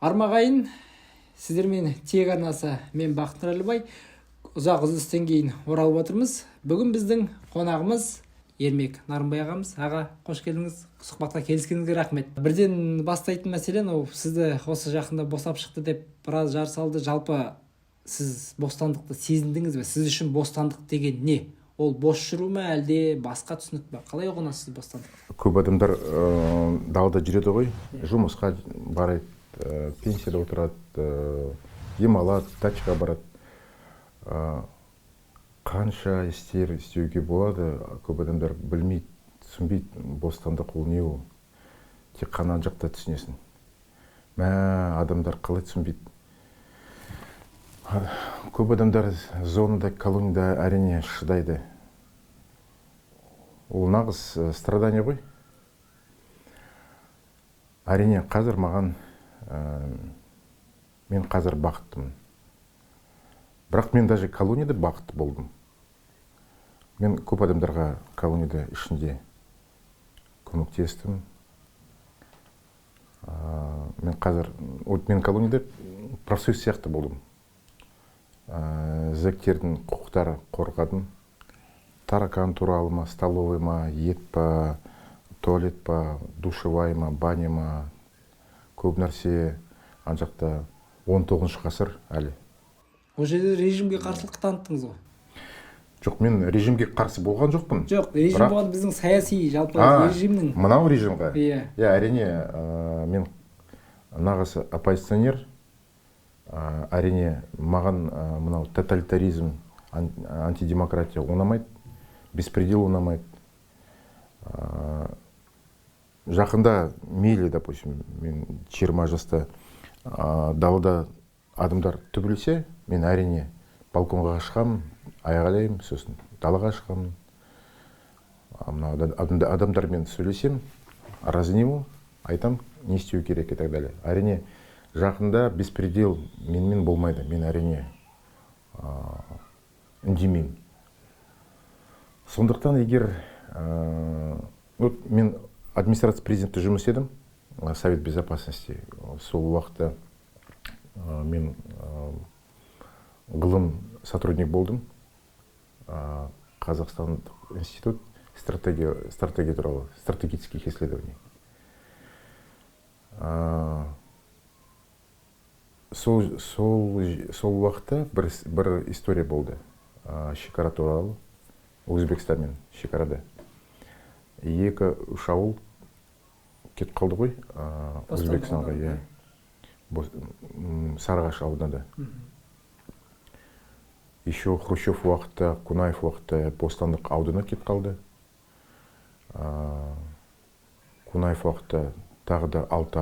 Армағайын, сіздермен тек арнасы, мен Бақыт Нұралыбай. Ұзақ үзілістен кейін оралып отырмыз. Бүгін біздің қонағымыз Ермек Нарымбай ағамыз. Аға, қош келдіңіз. Сұхбатқа келіскеніңізге рахмет. Бірден бастайтын мәселен, сізді осы жақында босап шықты деп біраз жар салды. Жалпы сіз бостандықты сезіндіңіз бе? Сіз үшін бостандық деген не? Ол бос жүру ме, әлде басқа түсінік пе? Қалай ұғынасыз бостандықты? Көп адамдар далада жүреді ғой, жұмысқа барады, пенсияда отырады, демалады, дачаға барады. Қанша істеуге болады, көп адамдар білмейді, түсінбейді, бостандық ол не ол. Тек қана жақта түсінесің. Адамдар қалай түсінбейді. Көп адамдар зонада, колонияда әрине шыдайды. Ол нағыз страдания ғой. Әрине қазір мен қазір бақыттымын. Бірақ мен даже колонияда бақытты болдым. Мен көп адамдарға колонияда ішінде көмектестім. Мен колонияда профсоюз сияқты болдым. Зектердің құқықтары қорғадым. Таракан туралы ма, столовый ма, ет па, туалет па, душевай ма, баня ма, көп нәрсе анжақта 19 ғасыр әлі. Ол жерде режимге қарсылық таныттыңыз ғой? Жоқ, мен режимге қарсы болған жоқпын. Жоқ, режим болған біздің саяси жалпы режимнің. Мынау режимға? Иә, әрине, мен нағыз оппозиционер. Әрине, маған мынау тоталитаризм, антидемократия ұнамайды, беспредел ұнамайды. Жақында мейлі, допустим, мен 20 жаста далада адамдар түбілсе, мен әрине балконға шығамын, айғайлаймын, сосын далаға шығамын. Адамдармен сөйлесем, разниму, айтам, не істеу керек и так далее. Әрине, жақында беспредел менімен болмайды. Мен әрине үндемеймін. Сондықтан егер мен администрация президенті жұмыс едім, Совет безопасности. Сол уақытта мен ғылым сотрудник болдым. Қазақстандық институт стратегия туралы, стратегических исследований. Сол уақытта бір история болды. Шекара туралы, Өзбекстанмен шекарада. 2-3 ауыл кетіп қалды ғой, Өзбекстанға, Сарыағаш ауданында. Еще Хрущев уақытта, Кунаев уақытта Бостандық ауданы кетіп қалды. Кунаев уақытта тағы да 6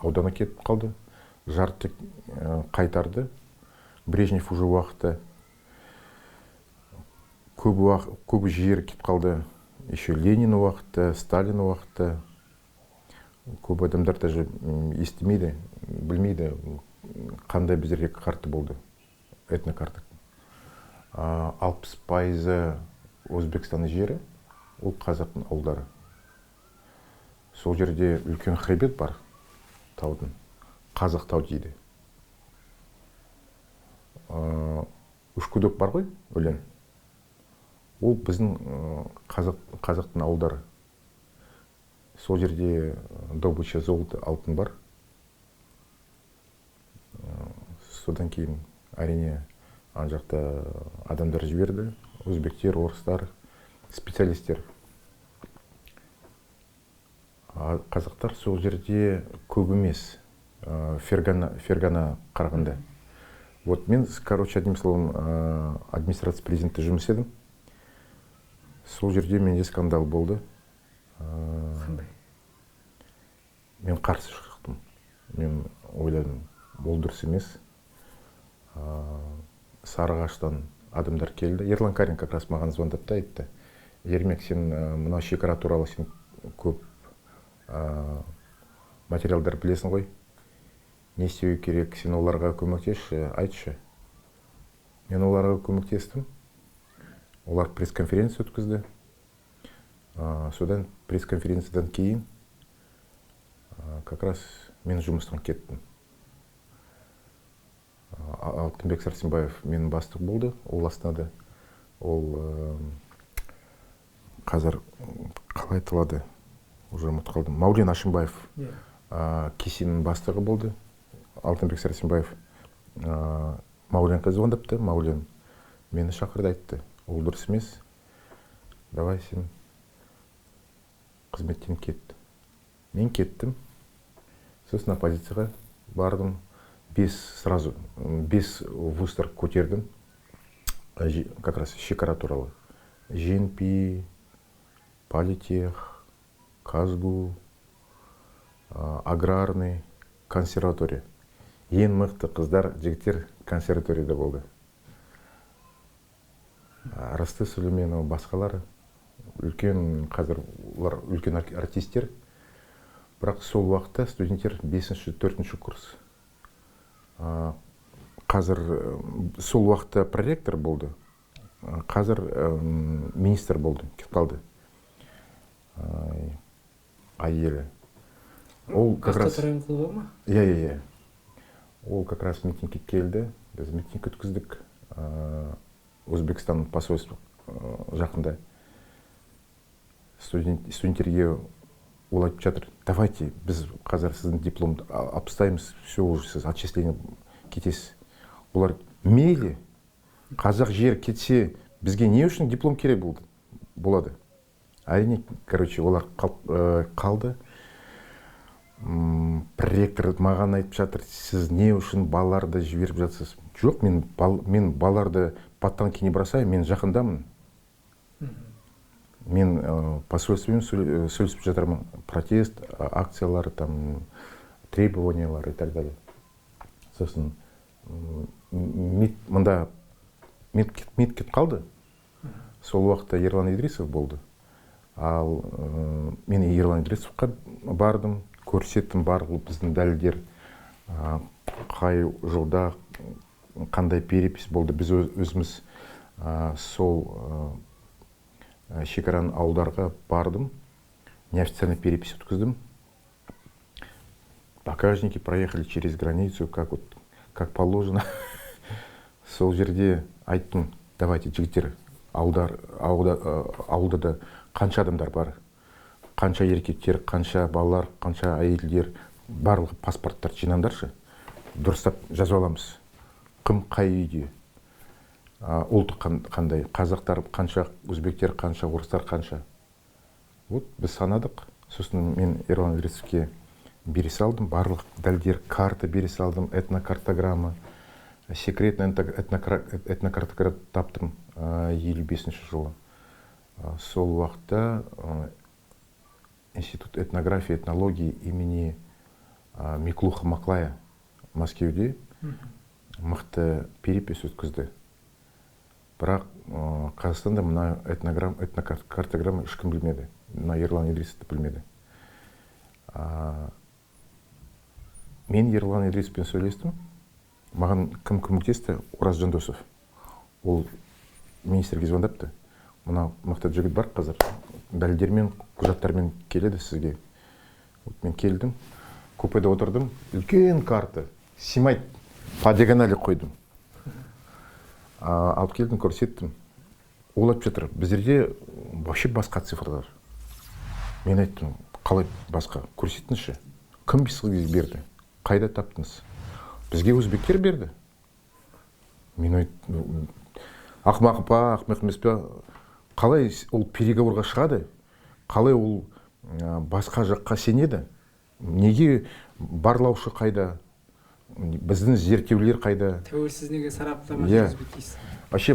ауданы кетіп қалды. Жарты қайтарды. Брежнев уже уақытта көп жер кетіп қалды. Еще Ленин уақытта, Сталин уақытта. Көп адамдар даже естімейді, білмейді, қандай біздерге карта болды, этнокарта. 60% Өзбекстанның жері, ол қазақтың ауылдары. Сол жерде үлкен хребет бар, таудың, Қазақ тау дейді. Үшкүдік бар ғой, өлең. Ол біздің қазақтың ауылдары. Сол жерде добыча золота, алтын бар. Содан кейін әрине ан жақта адамдар жіберді, өзбектер, орыстар, специалистер. Қазақтар сол жерде көп емес, Фергана қарағанда. Вот мен, одним словом, администрация президенті жұмыс едім. Сол жерде менде скандал болды. Мен қарсы шықтым. Мен ойладым, ол дұрыс емес. Сарыағаштан адамдар келді. Ерлан Карин как раз маған звондады да айтты. Ермек, сен мынау шекара туралы сен көп материалдар білесің ғой. Не істеу керек, сен оларға көмектесші, айтшы. Мен оларға көмектестім. Олар пресс-конференция өткізді. Содан пресс-конференциядан кейін как раз мен жұмыстан кеттім. Алтынбек Сәрсенбаев менің бастық болды, ол астанада. Ол қазір қалай айтылады, уже ұмытып қалдым. Маулен Ашимбаев кесеннің бастығы болды. Алтынбек Сәрсенбаев Мауленға звондапты. Маулен мені шақырды, айтты: ол дұрыс емес, давай сен қызметтен кет. Мен кеттім. Сосын оппозицияға бардым. 5 вустар көтердім. Как раз шекара туралы. ЖНП, Политех, Казгу, аграрный, консерватория. Ең мықты қыздар, жігіттер консерваторияда болды. Расты Сүлейменов, басқалар үлкен, қазір олар үлкен артистер. Бірақ сол уақытта студенттер 5-4 курс. Қазір сол уақытта проректор болды. Қазір министр болды, кетіп қалды. Айелі. Ол как раз... Иә. Ол как раз митингке келді. Біз митинг өткіздік. Өзбекстан посольство жақында. Студенттерге ол айтып жатыр: давайте, біз қазір сіздің дипломды алып тастаймыз, все, уже сіз отчисление кетесіз. Олар мейлі, қазақ жер кетсе, бізге не үшін диплом керек болады? Әрине, олар қалды. Проректор маған айтып жатыр: сіз не үшін балаларды жіберіп жатсыз? Жоқ, мен балаларды подтанки не бросаю, мен жақындамын. Мен посольствомен сөйлесіп жатырмын. Протест, акциялар, требованиялар и так далее. Сосын мында мит кетіп қалды. Сол уақытта Ерлан Идрисов болды. Ал мен Ерлан Идрисовқа бардым, көрсеттім барлық біздің дәлелдер, қай жылда қандай перепись болды. Біз өзіміз сол шекараның ауылдарға бардым, неофициальный перепись өткіздім. Багажники проехали через границу, как положено. Сол жерде айттым: давайте, жігіттер, ауылда да қанша адамдар бар, қанша еркектер, қанша балалар, қанша әйелдер, барлығы паспорттар жинаңдаршы, дұрыстап жазып аламыз. Кім қай үйде, ұлты қандай, қазақтар қанша, өзбектер қанша, орыстар қанша. Вот біз санадық. Сосын мен Ерлан Идрисовке бере салдым, барлық дәлдер, карта бере салдым, этнокартограмма, секретный этнокартограф таптым 55 жылы. Сол уақытта Институт этнографии, этнологии имени Миклуха Маклая Мәскеуде мықты перепись өткізді. Бірақ Қазақстанда мына этнокартограмма ешкім білмеді. Мына Ерлан Идрисовты білмеді. Мен Ерлан Идрисовпен сөйлестім. Маған кім көмектесті? Ораз Жандосов. Ол министрге звондапты: мына мықты жігіт бар қазір, дәлелдермен, құжаттармен келеді сізге. Мен келдім, купеде отырдым, үлкен карта, симайт, по диагонали қойдым. Алып келдім, көрсеттім. Ол айтып жатыр: біздерде вообще басқа цифрлар. Мен айттым: қалай басқа? Көрсетіңізші. Кім бізге берді? Қайда таптыңыз? Бізге өзбектер берді. Мен айттым: ақымақ па, ақымақ емес пе? Қалай ол переговорға шығады? Қалай ол басқа жаққа сенеді? Неге барлаушы қайда? Біздің зерттеулер қайда? Тәуелсіз неге сараптама жүргізбейді дейсіз? Вообще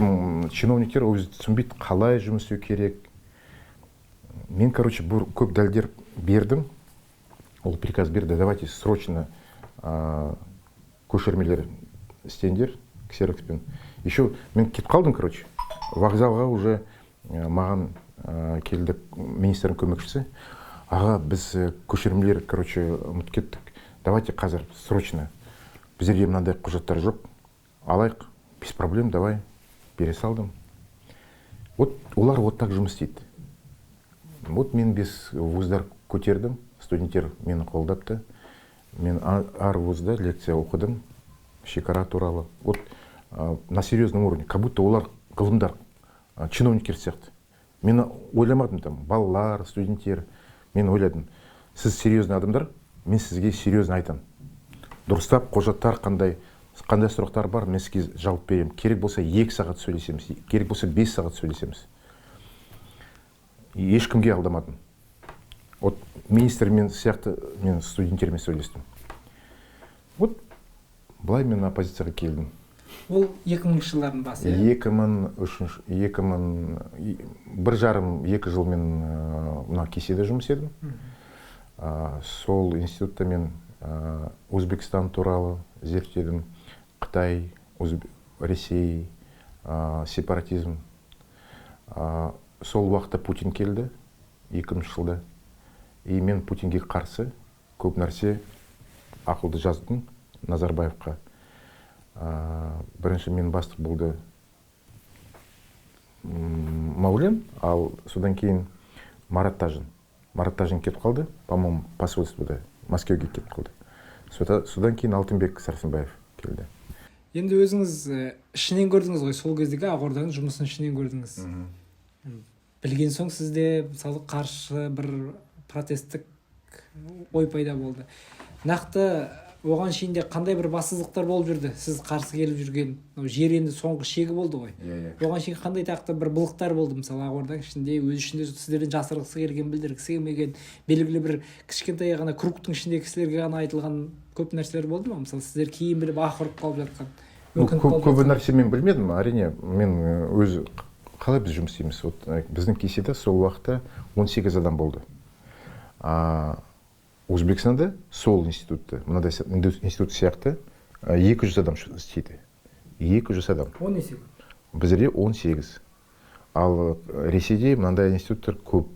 чиновниктер өзі түсінбейді, қалай жұмыс істеу керек. Мен, көп дәлдер бердім. Ол приказ берді: давайте срочно көшірмелер істеңдер ксерокспен. Еще мен кетіп қалдым, вокзалға уже маған келді министрдің көмекшісі: аға, біз көшірмелер, ұмытып кеттік. Давайте қазір срочно. Біздерде мынандай құжаттар жоқ. Алайық, без проблем, давай. Бере салдым. Вот олар вот так жұмыс істейді. Вот мен 5 вуздар көтердім, студенттер мені қолдапты. Мен ар вузда лекция оқыдым, шекара туралы. Вот на серьезном уровне, как будто олар ғылымдар, чиновниктер сияқты. Мен ойламадым, там, балалар, студенттер. Мен ойладым, сіз серьезный адамдар, мен сізге серьезно айтам. Дұрыстап, құжаттар қандай сұрақтар бар, мен сізге жауап берем. Керек болса 2 сағат сөйлесеміз, керек болса 5 сағат сөйлесеміз. Ешкімге алдамадым. Вот министрмен сияқты мен студенттермен сөйлестім. Вот былай мен оппозицияға келдім. Ол 2000 жылдардың басы. 1,5-2 жыл мен мына кеседе жұмыс едім. Сол институтта мен Өзбекстан туралы зерттедім. Қытай, Ресей, сепаратизм. Сол уақытта Путин келді, 2000 жылда. И мен Путинге қарсы көп нәрсе ақылды жаздым Назарбаевқа. Бірінші мен бастық болды Маулен, ал содан кейін Марат Тажин. Марат Тажин кетіп қалды, по-моему, посольствода, Мәскеуге кетіп қалды. Содан кейін Алтынбек Сәрсенбаев келді. Енді өзіңіз ішінен көрдіңіз ғой, сол кездегі Ақорданың жұмысын ішінен көрдіңіз. Білген соң сізде мысалы қарсы бір протесттік ой пайда болды. Нақты оған шейінде қандай бір бассыздықтар болып жүрді? Сіз қарсы келіп жүрген, жер енді соңғы шегі болды ғой. Оған шейін қандай тақты бір былықтар болды, мысалы Ақорданың ішінде, өз ішінде сіздерден жасырғысы келген, білдіргісі келмеген, белгілі бір кішкентай ғана кругтың ішінде кісілерге ғана айтылған көп нәрселер болды ма? Мысалы сіздер кейін біліп ақырып қалып жатқан. Көбі нәрсе мен білмедім, әрине. Мен өз қалай біз жұмыс істейміз? Біздің кеседе сол уақытта 18 адам болды. Өзбекстанда сол институтта, мынадай институт сияқты 200 адам істейді. 200 адам. 10 есе көп. Біздерде 18. Ал Ресейде мынандай институттар көп.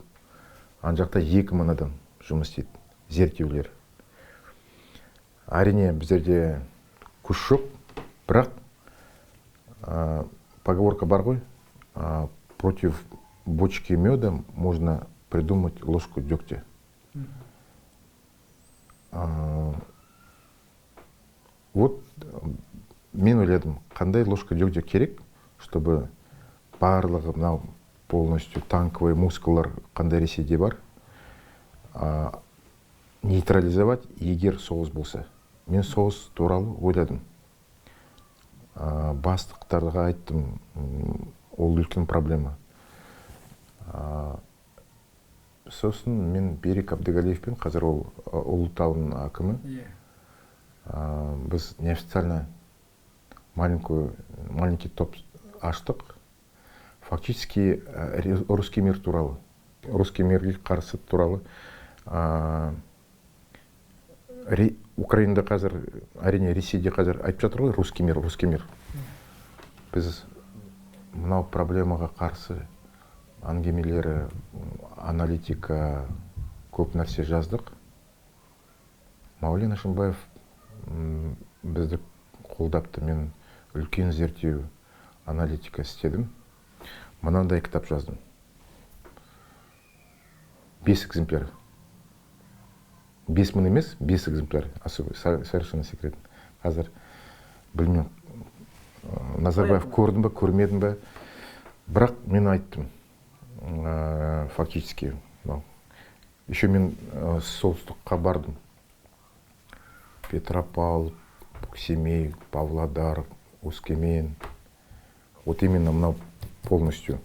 Ан жақта 2000 адам жұмыс істейді, зерттеулер. Әрине біздерде күш жоқ, бірақ поговорка бар ғой, против бочки меда можно придумать ложку дегтя. Вот мен ойладым, қандай ложка дегтя керек, чтобы барлығы мынау полностью танковый мускулар қандай Ресейде бар, нейтрализовать, егер соғыс болса. Мен соғыс туралы ойладым. Бастықтарға айттым, ол үлкен проблема. Сосын мен Берік Әбдіғалиевпен, қазір ол Ұлытаудың әкімі, біз неофициально маленький топ аштық. Фактически русский мир туралы, русский мирге қарсы туралы. Украинада қазір, әрине Ресейде қазір айтып жатыр ғой, русский мир. Біз мынау проблемаға қарсы әңгімелері, аналитика, көп нәрсе жаздық. Маулен Әшімбаев бізді қолдапты. Мен үлкен зерттеу аналитика істедім. Мынандай кітап жаздым. 5 экземпляр. 5000 емес, 5 экземпляр. Совершенно секретно. Қазір білмем, Назарбаев көрдім бе, көрмедім бе. Бірақ мен айттым. Фактически. Еще мен солтүстікке бардым. Петропавл, Семей, Павлодар, Өскемен. Вот именно мынау полностью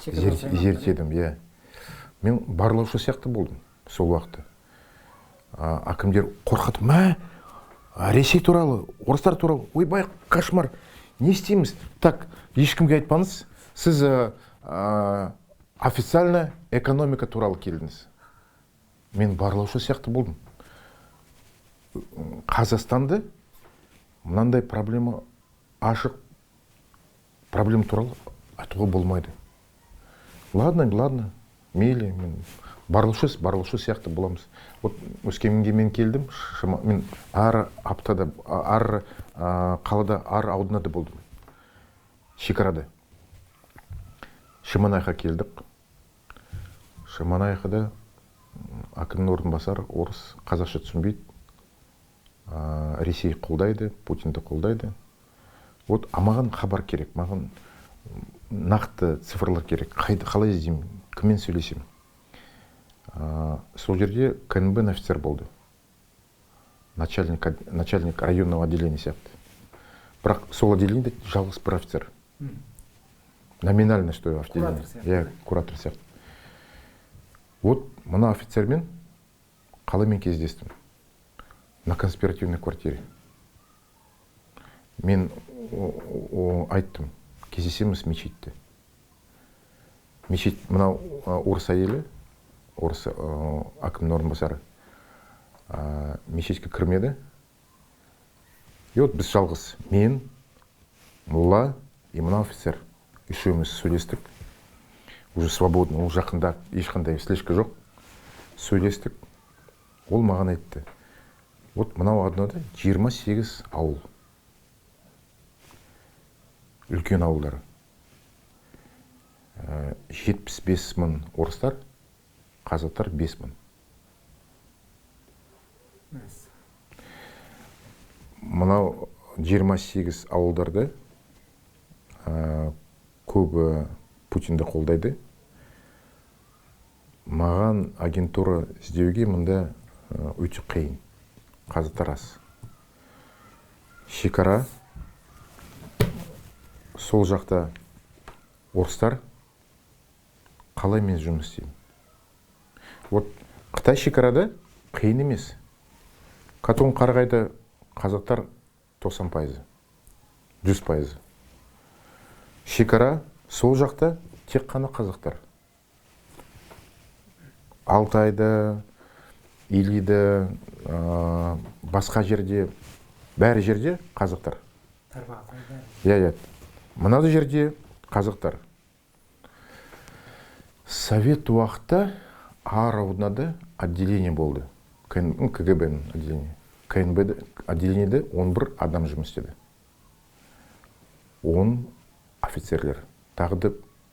зерттедім. Мен барлаушы сияқты болдым сол уақытта. Әкімдер қорқады, мә, Ресей туралы, орыстар туралы, ойбай, кошмар, не істейміз? Так, ешкімге айтпаңыз, сіз официально экономика туралы келдіңіз. Мен барлаушы сияқты болдым. Қазақстанда мынандай проблема, ашық проблема туралы айтуға болмайды. Ладно, мейлі, мен барлаушы сияқты боламыз. Вот Өскеменге мен келдім, мен әр аптада, әр қалада, әр ауданада болдым. Шекарада. Шемонайха келдік. Шаманайқыда әкімнің орынбасары орыс, қазақша түсінбейді. Ресей қолдайды, Путинді қолдайды. Вот, маған хабар керек, маған нақты цифрлар керек. Қалай іздеймін, кіммен сөйлесем. Сол жерде КНБ офицер болды. Начальник районного отделения сияқты. Бірақ сол отделениеде жалғыз бір офицер. Номинально что отделение. Я куратор сияқты. Вот, мына офицермен қалай мен кездестім. На конспиративной квартире. Мен айттым, кездесеміз мечетте. Мечет, мынау орыс әйелі, орыс әкімнің орынбасары, мечетке кірмеді. И вот біз жалғыз, мен, мұлла и мына офицер. Үшеуміз сөйлестік. Уже свободно, ол жақында ешқандай слежка жоқ. Сөйлестік. Ол маған айтты. Вот мынау адынада 28 ауыл. Үлкен ауылдар. 75 мың орыстар, қазақтар 5 мың. Мынау 28 ауылдарды көбі Путинді қолдайды. Маған агентура іздеуге мұнда өте қиын. Қазақтар аз. Шекара, сол жақта орыстар, қалай мен жұмыс істеймін? Вот Қытай шекарада қиын емес. Катон Қарағайда қазақтар 90%, 100%. Шекара, сол жақта тек қана қазақтар. Алтайда, Илида, басқа жерде, бәрі жерде қазақтар. Мынады жерде қазақтар. Совет уақытта Ар ауданында отделение болды. КГБ-ның отделение. КНБ отделениеде 11 адам жұмыс істеді. 10 офицерлер. Тағы да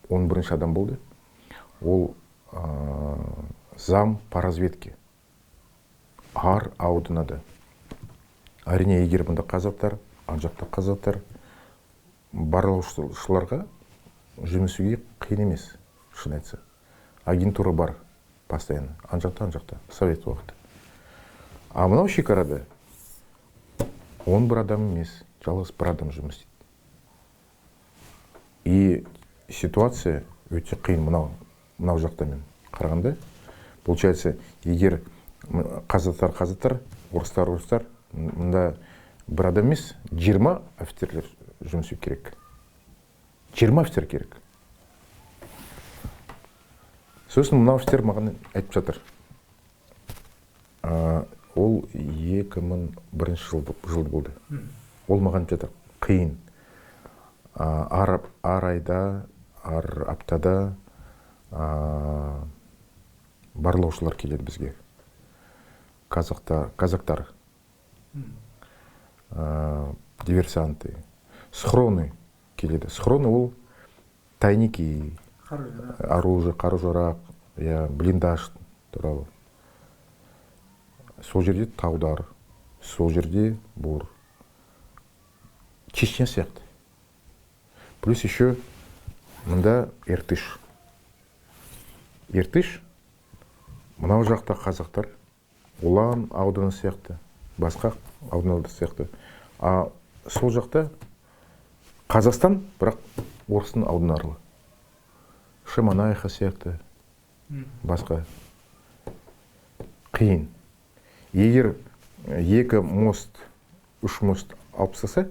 11 адам болды. Ол зам по разведке. Ар ауданында. Әрине, егер бұнда қазақтар, анжақта қазақтар, барлаушыларға жұмысуге қиын емес, шын айтса. Агентура бар, постоянно. Анжақта, совет уақыты. А мынау шекарада 11 адам емес, жалғыз бір адам жұмыс істейді. И ситуация өте қиын мынау жақтамен қарағанда. Получается, егер қазақтар, орыстар, мұнда бір адам емес, 20 офицерлер жұмыс істеу керек. 20 офицер керек. Сосын мына офицер маған айтып жатыр. Ол 2001 жыл болды. Ол маған жатыр, қиын. Ар айда, ар аптада барлаушылар келеді бізге. Казактар, диверсанты, схроны келеді. Схроны ол тайники, оружие, қару-жарақ, блиндаж туралы. Сол жерде таудар, сол жерде бур. Чечня сияқты. Плюс еще мұнда Иртыш. Иртыш, мынау жақта қазақтар, Улан ауданы сияқты, басқа аудандар сияқты. А сол жақта Қазақстан, бірақ орыстың ауданарлы. Шаманайха сияқты, басқа. Қиын. Егер 2 мост, 3 мост алып тастаса,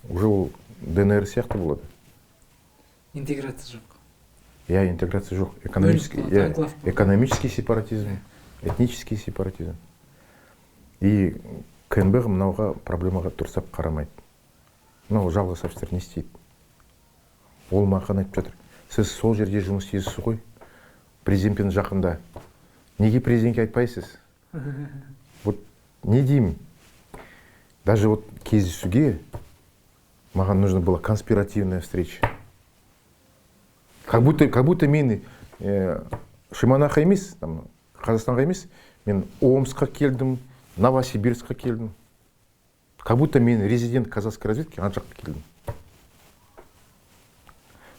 уже ол ДНР сияқты болады. Интеграция жоқ. Интеграция жоқ. Экономический сепаратизм, этнический сепаратизм. И КНБ мынауға проблемаға дұрыстап қарамайды. Мынау жалғыз офицер не істейді? Ол маған айтып жатыр. Сіз сол жерде жұмыс істейсіз ғой. Президентпен жақында. Неге президентке айтпайсыз? Вот не деймін. Даже вот кездесуге маған нужна была конспиративная встреча. Как будто мені Шиманаха емес, Қазақстанға емес, мен Омскқа келдім, Новосибирскқа келдім. Как будто мен резидент казахской разведки ана жаққа келдім.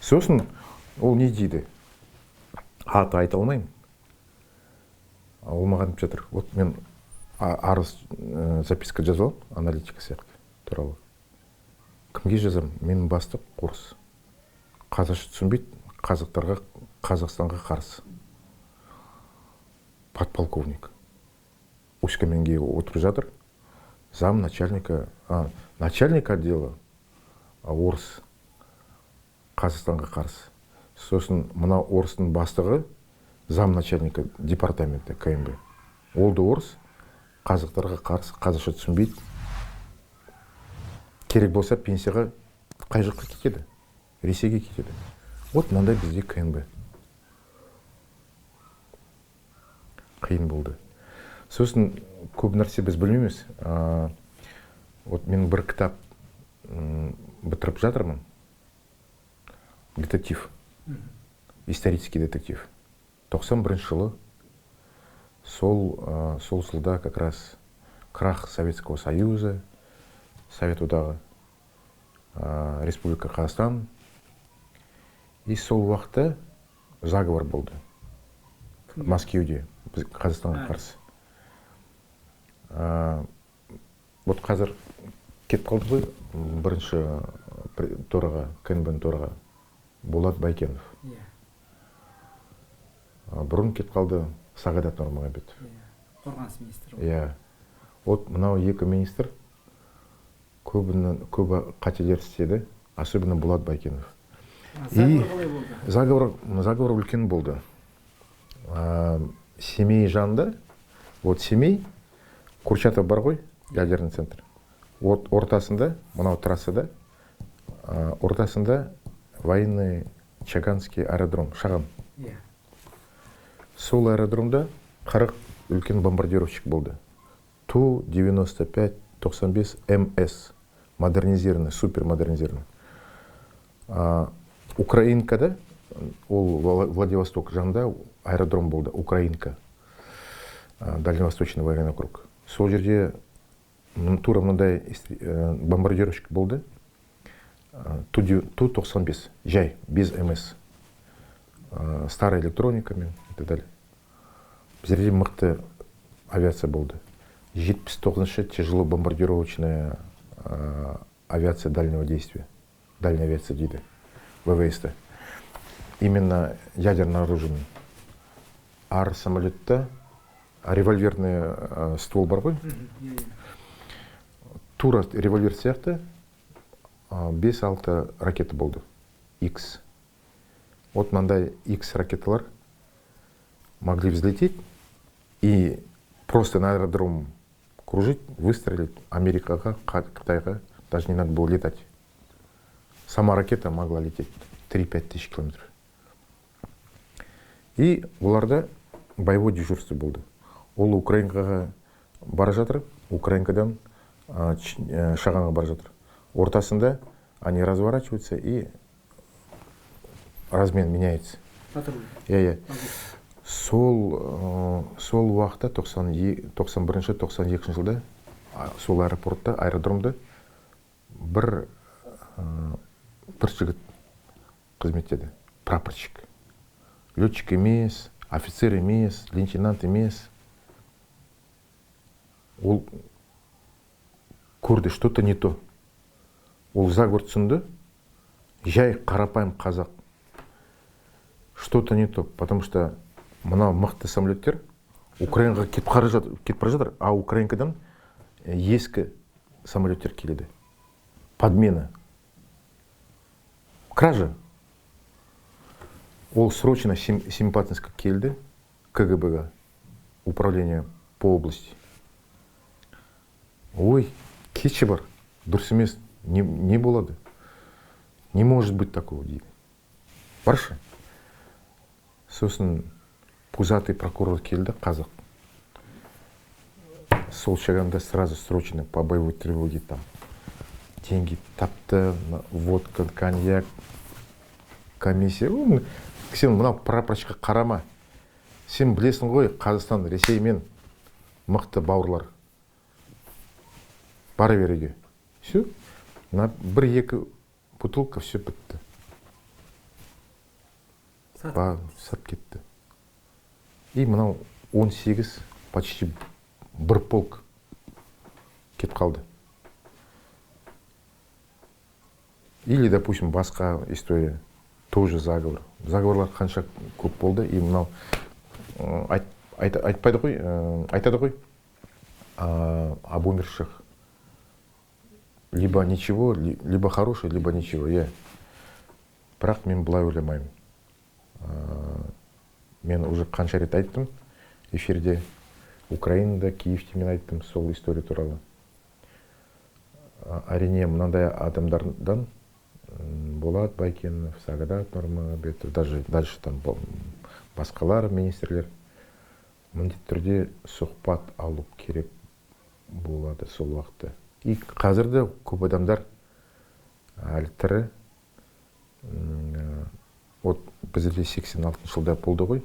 Сосын ол не дейді? Аты айта алмаймын. Ол маған айтып жатыр. Вот мен арыз записка жазалым, аналитика сияқты туралы. Кімге жазамын? Менің бастық орыс. Қазақша түсінбейді, қазақтарға, Қазақстанға қарсы. Подполковник. Өскеменге отырып жатыр. Зам начальника отдела орыс. Қазақстанға қарсы. Сосын мына орыстың бастығы зам начальника департамента КМБ. Ол да орыс, қазақтарға қарсы, қазақша түсінбейді. Керек болса пенсияға қай жаққа кетеді? Ресейге кетеді. Вот мынандай бізде КМБ. Қиын болды. Сосын көп нәрсе біз білмейміз. Вот мен бір кітап бітіріп жатырмын. Детектив. Исторический детектив. 91 жылы. Сол жылда как раз крах Советского Союза, Совет одағы, Республика Қазақстан. И сол уақытта заговор болды. Мәскеуде, Қазақстанға қарсы. Вот қазір кетіп қалды ғой, бірінші төраға, КНБ-ның төраға, Болат Байкенов. Бұрын кетіп қалды Сағадат Нұрмағамбет. Қорғаныс министрі. Вот мынау екі министр көбі қателер істеді, особенно Болат Байкенов. Заговор үлкен болды. Семей жанында, вот Семей, Курчатов бар ғой, ядерный центр. Вот ортасында, мынау трассада, ортасында военный Чаганский аэродром, шағын. Сол аэродромда 40 үлкен бомбардировщик болды. Ту-95-95 МС, модернизированный, супер модернизированный. Украинкада, ол Владивосток жанында аэродром болды, Украинка, Дальневосточный военный округ. Сол жерде тура мындай бомбардировщик болды. Ту-95, жай, без МС. Старой электрониками и так далее. Біздерде мықты авиация болды. 79-ші тяжело бомбардировочная авиация дальнего действия. Дальняя авиация дейді. ВВС-та. Именно ядерное оружие. Ар самолетта револьверный ствол бар ғой. Тура револьвер сияқты 5-6 ракета болды. X. Вот мындай X ракеталар могли взлететь и просто на аэродром кружить, выстрелить Америкаға, Қытайға. Даже не надо было летать. Сама ракета могла лететь 3-5 тысяч километров. И оларда боевой дежурство болды. Ол Украинкаға бара жатыр, Украинкадан Шағанға бара жатыр. Ортасында они разворачиваются и размен меняется. Сол уақытта 91-92 жылда сол аэропортта, аэродромда бір жігіт қызметтеді, прапорщик. Летчик емес, офицер емес, лейтенант емес. Ол көрді, что-то не то. Ол заговор түсінді, жай қарапайым қазақ. Что-то не то, потому что мына мықты самолеттер Украинаға кетіп бара жатыр, а Украинкадан ескі самолеттер келеді. Подмена. Кража. Ол срочно Семипалатинскқа келді, КГБ-ға, управление по области. Ой, кетші бар, дұрыс емес, не болады? Не может быть такого, дейді. Баршы. Сосын пузатый прокурор келді, қазақ. Сол шаганда сразу срочно по боевой тревоге там. Деньги тапты, водка, коньяк, комиссия. Сен мынау прапорщикқа қарама. Сен білесің ғой, Қазақстан Ресеймен мықты бауырлар. Бара береге. Все. На бір-екі бутылка все бітті. Сап кетті. И мынау 18, почти бір полк кет қалды. Или, допустим, басқа история, тоже заговор. Заговорлар қанша көп болды, и мынау айтады ғой, об умерших. Либо ничего, либо хорошее, либо ничего. Бірақ мен бұлай ойламаймын. Мен уже қанша рет айттым эфирде, Украинада, Киевте мен айттым сол история туралы. Әрине, мынандай адамдардан Болат Байкенов, Сагадат Нұрмағамбетов, даже дальше там басқалар, министрлер, міндетті түрде сұхбат алу керек болады сол уақытта. И қазірде көп адамдар әлі тірі. Вот бізде 86 жылда болды ғой.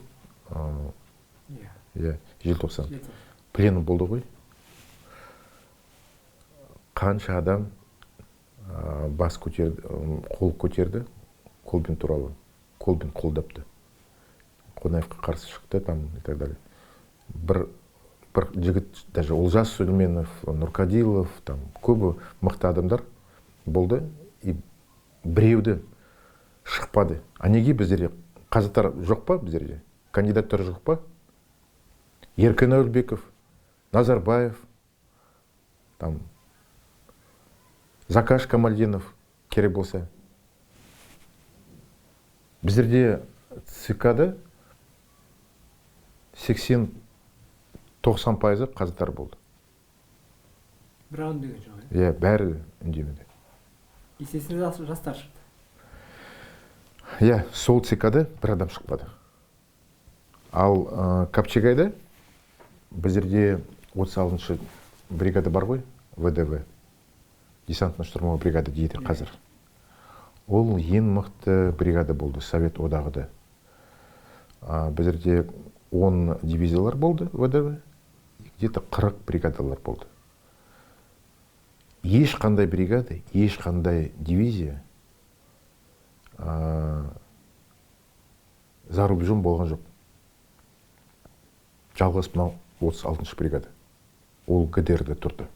Желтоқсан. Плен болды ғой. Қанша адам бас көтерді, қол көтерді, Колбин туралы. Колбин қолдапты. Қонаевқа қарсы шықты там и так далее. Бір жігіт, даже Олжас Сүлейменов, Нұркадилов, там көбі мықты адамдар болды, и біреуді шықпады. А неге біздерде қазақтар жоқ па біздерде? Кандидаттар жоқ па? Еркін Әуелбеков, Назарбаев, там Закаш Камалдинов керек болса. Біздерде ЦК-да 80-90% қазақтар болды. Бір үндеген жоқ. Бәрі үндемеді. Есесіне жастар шықты. Сол ЦК-да бір адам шықпады. Ал Капчагайда біздерде 36-шы бригада бар ғой, ВДВ. Десантно-штурмовая бригада дейді қазір. Ол ең мықты бригада болды Совет одағыда. Біздерде 10 дивизиялар болды ВДВ, где-то 40 бригадалар болды. Ешқандай бригада, ешқандай дивизия за рубежом болған жоқ. Жалғыз мынау 36-шы бригада. Ол ГДР-де тұрды.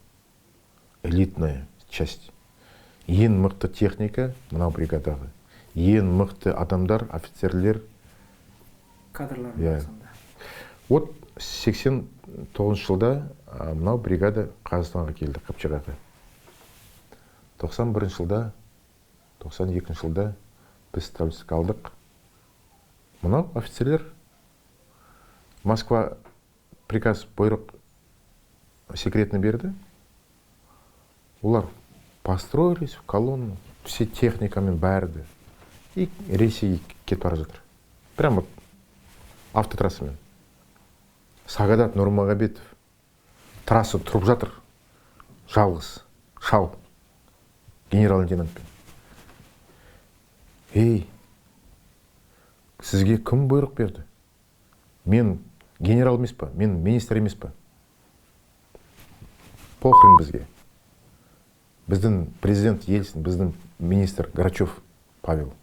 Элитная часть. Ең мықты техника мынау бригадаға. Ең мықты адамдар, офицерлер. Кадрлар болсанда. Вот 89 жылда мынау бригада Қазақстанға келді, Қапчағайға. 91 жылда, 92 жылда біз тәуелсіздік алдық. Мынау офицерлер Москва приказ, бұйрық секретно берді. Олар построились в колонну, все техникамен бәрді. И Ресейге кетіп бара жатыр. Прямо автотрассамен. Сагадат Нұрмағамбетов трасса тұрып жатыр. Жалғыз, шал, генерал-лейтенантпен. Сізге кім бұйрық берді? Мен генерал емес па? Мен министр емес па? Похрен бізге. Біздің президент Ельцин, біздің министр Грачев Павел.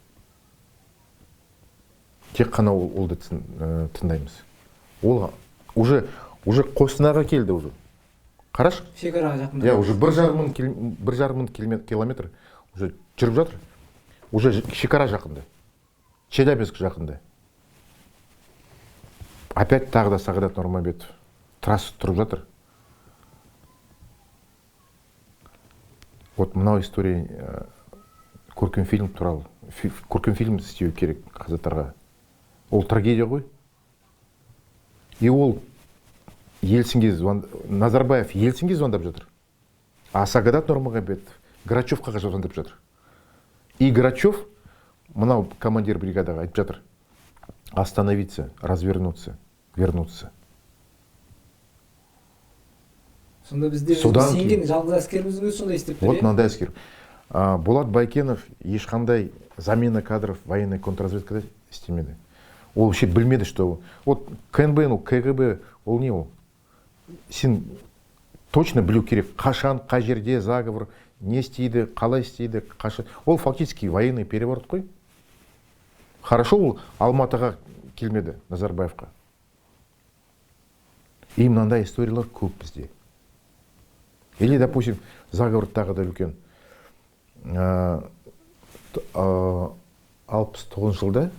Тек қана олды тыңдаймыз. Ол уже Қостанайға келді уже. Қараш? Шекараға жақында. Уже 1,5 километр уже жүріп жатыр. Уже шекара жақында. Челябинск жақында. Опять тағы да Сағадат Нұрмағамбетов трасса тұрып жатыр. Вот мынау история көркем фильм туралы. Көркем фильм істеу керек қазақтарға. Ол трагедия ғой. И ол Назарбаев Ельцинге звондап жатыр. А Сагадат Нұрмағамбетов Грачевқа звондап жатыр. И Грачев, мынау командир бригадаға айтып жатыр. Остановиться, развернуться, вернуться. Сонда бізде сенген жалғыз әскеріміздің өзі сондай істеп тұр. Вот мынандай әскер. Болат Байкенов ешқандай замена кадров военной контрразведкада істемеді. Ол вообще білмеді, что вот КНБ, ну КГБ, ол не ол? Сен точно білу керек, қашан, қай жерде заговор, не істейді, қалай істейді, қашан. Ол фактически военный переворот қой. Хорошо, ол Алматыға келмеді, Назарбаевқа. И мынандай историялар көп бізде. Или, допустим, заговор тағы да үлкен. 69 жылда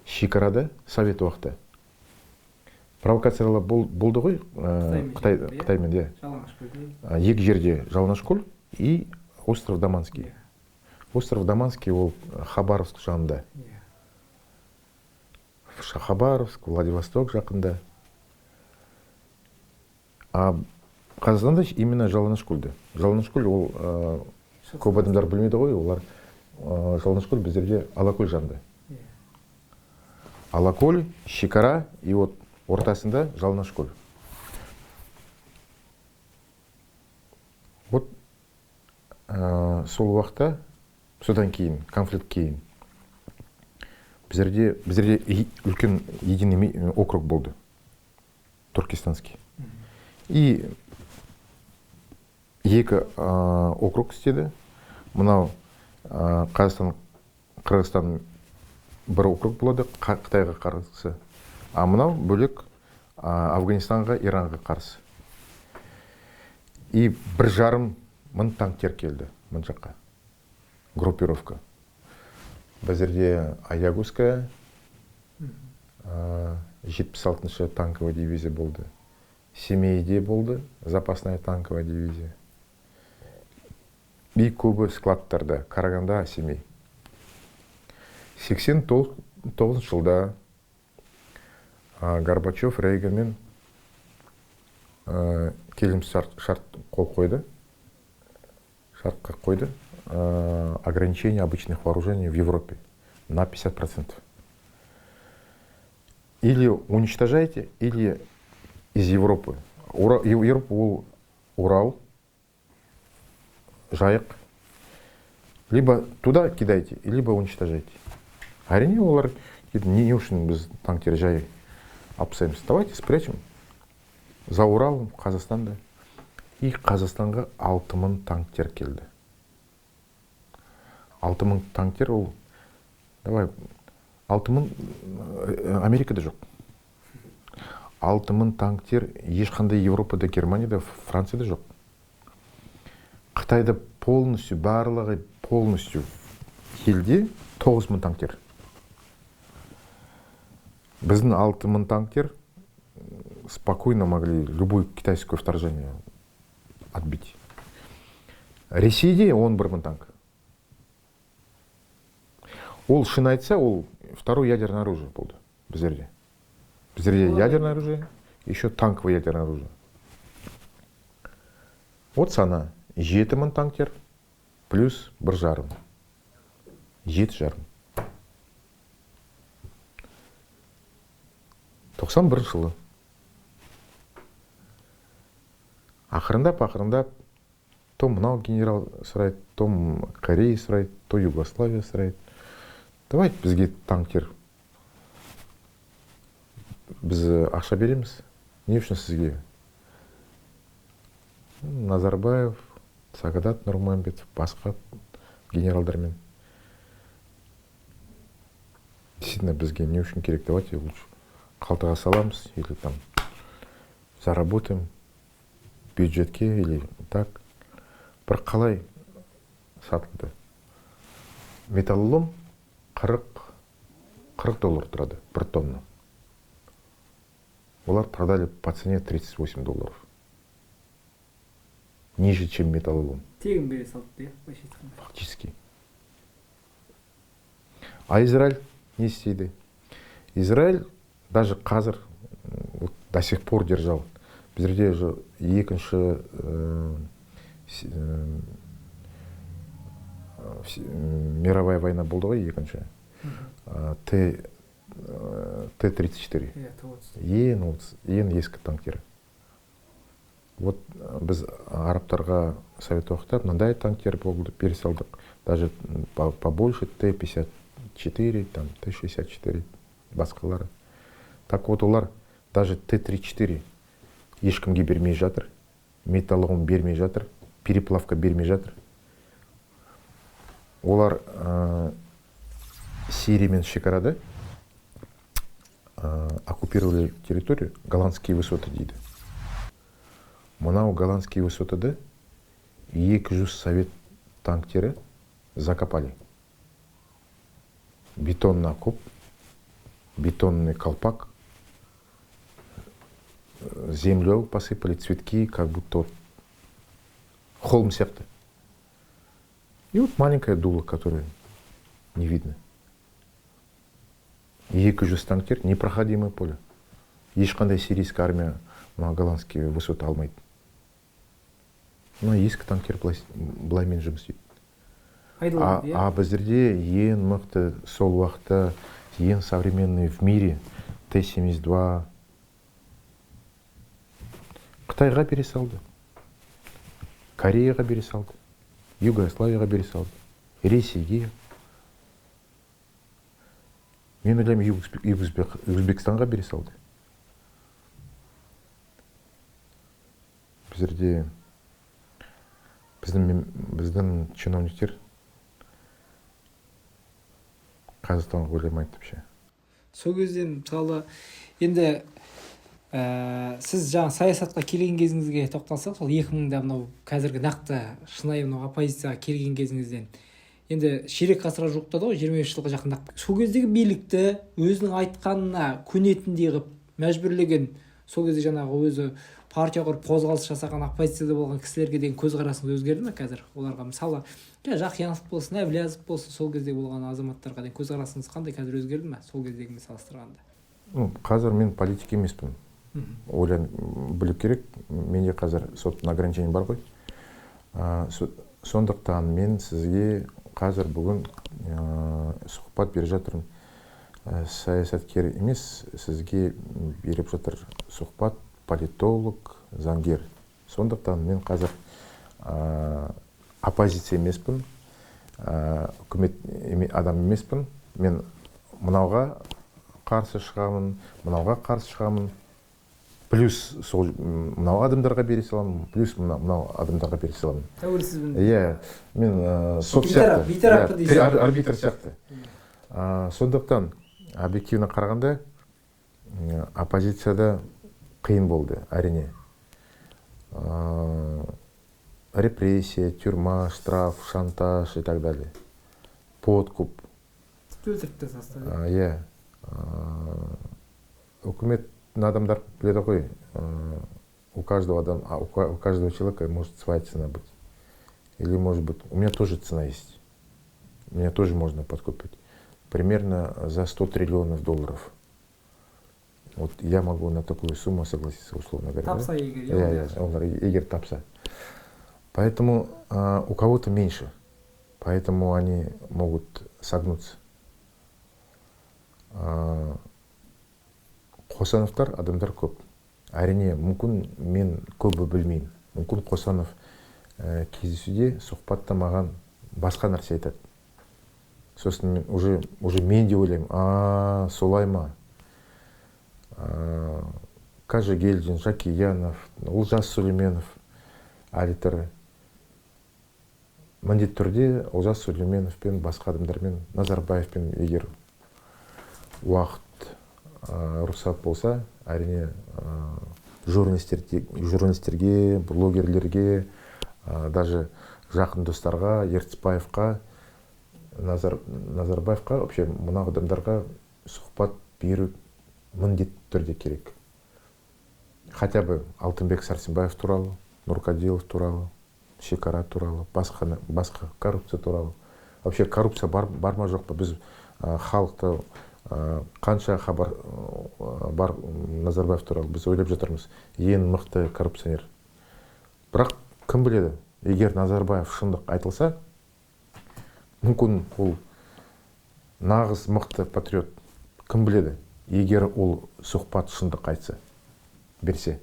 шекарада совет уақыты провокациялар болды ғой, Қытаймен, де. Екі жерде Жалаңашкөл и остров Даманский. Остров Даманский ол Хабаровск жанында. Хабаровск, Владивосток жақында. А Қазақстанда именно Жалаңашкөлде. Жалаңашкөл ол көп адамдар білмейді ғой, олар Жалаңашкөл біздерде Алакөл жанында. Алакөл, шекара и вот ортасында Жалаңашкөл. Вот сол уақытта, содан кейін, конфликт кейін, біздерде үлкен единый округ болды, Туркестанский. И екі округ істеді. Мынау Қазақстан, Қырғызстан бір округ болады, Қытайға қарсы. А мынау бөлек Афганистанға, Иранға қарсы. И 1,5 мың танктер келді мына жаққа. Группировка. Біздерде Аягузская 76-шы танковая дивизия болды. Семейде болды запасная танковая дивизия. И көбі складтарда, Қарағанда, Семей. 89 жылда Горбачев Рейганмен келісімшарт қол қойды. Шартқа қойды. Ограничение обычных вооружений в Европе на 50%. Или уничтожайте, или из Европы. Европа ол Урал, Жайық. Либо туда кидайте, либо уничтожайте. Әрине олар не үшін біз танктер жай апсаймыз. Давайте спрячем. За Уралом, Қазақстанда. И Қазақстанға 6000 танктер келді. 6000 танктер ол, давай, 6000 Америкада жоқ. 6000 танктер ешқандай Европада, Германияда, Францияда жоқ. Қытайда полностью, барлығы полностью елде 9000 танктер. Біздің 6000 танктер спокойно могли любое китайское вторжение отбить. Ресейде 11000 танк. Ол шын айтса, ол второе ядерное оружие болды біздерде. Біздерде ядерное оружие, еще танковое ядерное оружие. Вот сана 7000 танктер плюс 1,5. 7,5. 91 жылы. Ақырындап, то мынау генерал сұрайды, то Корея сұрайды, то Югославия сұрайды. Давайте бізге танктер. Біз ақша береміз. Не үшін сізге? Назарбаев, Сағадат Нұрманбетов, басқа генералдармен. Действительно, бізге не үшін керек? Давайте лучше қалтаға саламыз, или там заработаем бюджетке, или так. Бір қалай сатылды. Металлолом $40 тұрады, 1 тонна. Олар продали по цене $38. Ниже, чем металлолом. Тегін бере салды, да? Фактически. А Израиль не істейді? Израиль даже қазір до сих пор держал. Біздерде же екінші мировая война болды ғой, екінші. Т-34. Ең ескі танктері. Вот біз арабтарға совет уақытта мынандай танктер болды, переселдік. Даже побольше Т-54, там Т-64. басқалары. Так вот, олар даже Т-34 ешкімге бермей жатыр, металлолом бермей жатыр, переплавка бермей жатыр. Олар Сириямен шекарада оккупировали территорию, голландские высоты дейді. Мынау голландские высотыда 200 совет танктері закопали. Бетонный окоп, бетонный колпак, землю посыпали, цветки, как будто холм сияқты. И вот маленькое дуло, которое не видно. 200 танкер, непроходимое поле. Ешқандай сирийская армия голландские высоты алмайды. Но ескі танкер былаймен жұмыс істейді. А біздерде ең мықты сол уақытта, ең современный в мире Т-72 Қытайға бере салды, Кореяға бере салды, Югославияға бере салды, Ресейге. Мен ойлаймын, Өзбекстанға бере салды. Біздерде біздің чиновниктер Қазақстанға ойламайды вообще. Сол кезде мысалы енді сіз жаңа саясатқа келген кезіңізге тоқталсақ, сол 2000-да мынау қазіргі нақты шынайы мынау оппозицияға келген кезіңізден енді ширек ғасырға жуықтады ғой, 25 жылға жақындап. Сол кездегі билікті өзінің айтқанына көнетіндей қылып мәжбүрлеген, сол кезде жаңағы өзі партия құрып қозғалыс жасаған оппозицияда болған кісілерге деген көзқарасыңыз өзгерді ме қазір? Оларға мысалы Жақиянов болсын, Әблязов болсын, сол кезде болған азаматтарға деген көзқарасыңыз қандай, қазір өзгерді ме сол кездегімен салыстырғанда? Қазір мен политик емеспін. Білу керек, менде қазір сот ограничение бар ғой. Сондықтан мен сізге қазір бүгін сұхбат беріп жатырмын. Саясаткер емес, сізге беріп жатыр сұхбат политолог, заңгер. Сондықтан мен қазір оппозиция емеспін, үкімет адам емеспін. Мен мынауға қарсы шығамын, мынауға қарсы шығамын. Плюс мынау адамдарға бере саламын, плюс мынау адамдарға бере саламын. Тәуелсізбін. Иә, мен сот сияқты, арбитр сияқты. Сондықтан объективно қарағанда оппозицияда қиын болды, әрине. Репрессия, тюрьма, штраф, шантаж и так далее. Подкуп. Өлтіріпті састады. Иә. Үкімет адамдар біледі ғой, у каждого человека может своя цена быть. Или может быть, у меня тоже цена есть. Меня тоже можно подкупить. Примерно за 100 триллионов долларов. Вот я могу на такую сумму согласиться, условно говоря. Тапса егер. Егер тапса. Поэтому у кого-то меньше. Поэтому они могут согнуться. Қосановтар адамдар көп. Әрине, мүмкін мен көбі білмеймін. Мүмкін Қосанов кездесуде сұхбатта маған басқа нәрсе айтады. Сосын мен уже мен де ойлаймын, солай ма? Кажегельдин, Жақиянов, Олжас Сүлейменов, әлі міндетті түрде Олжас Сүлейменовпен, басқа адамдармен, Назарбаевпен егер уақыт рұқсат болса, әрине журналистерге, блогерлерге, даже жақын достарға, Ертісбаевқа, Назарбаевқа, вообще мына адамдарға сұхбат беру міндетті түрде керек. Хотя бы Алтынбек Сәрсенбаев туралы, Нұркадилов туралы, шекара туралы, басқа коррупция туралы. Вообще коррупция бар ма жоқ па? Біз халықты қанша хабар бар Назарбаев туралы біз ойлап жатырмыз. Ең мықты коррупционер. Бірақ кім біледі, егер Назарбаев шындық айтылса, мүмкін ол нағыз мықты патриот. Кім біледі, егер ол сұхбат шындық айтса, берсе.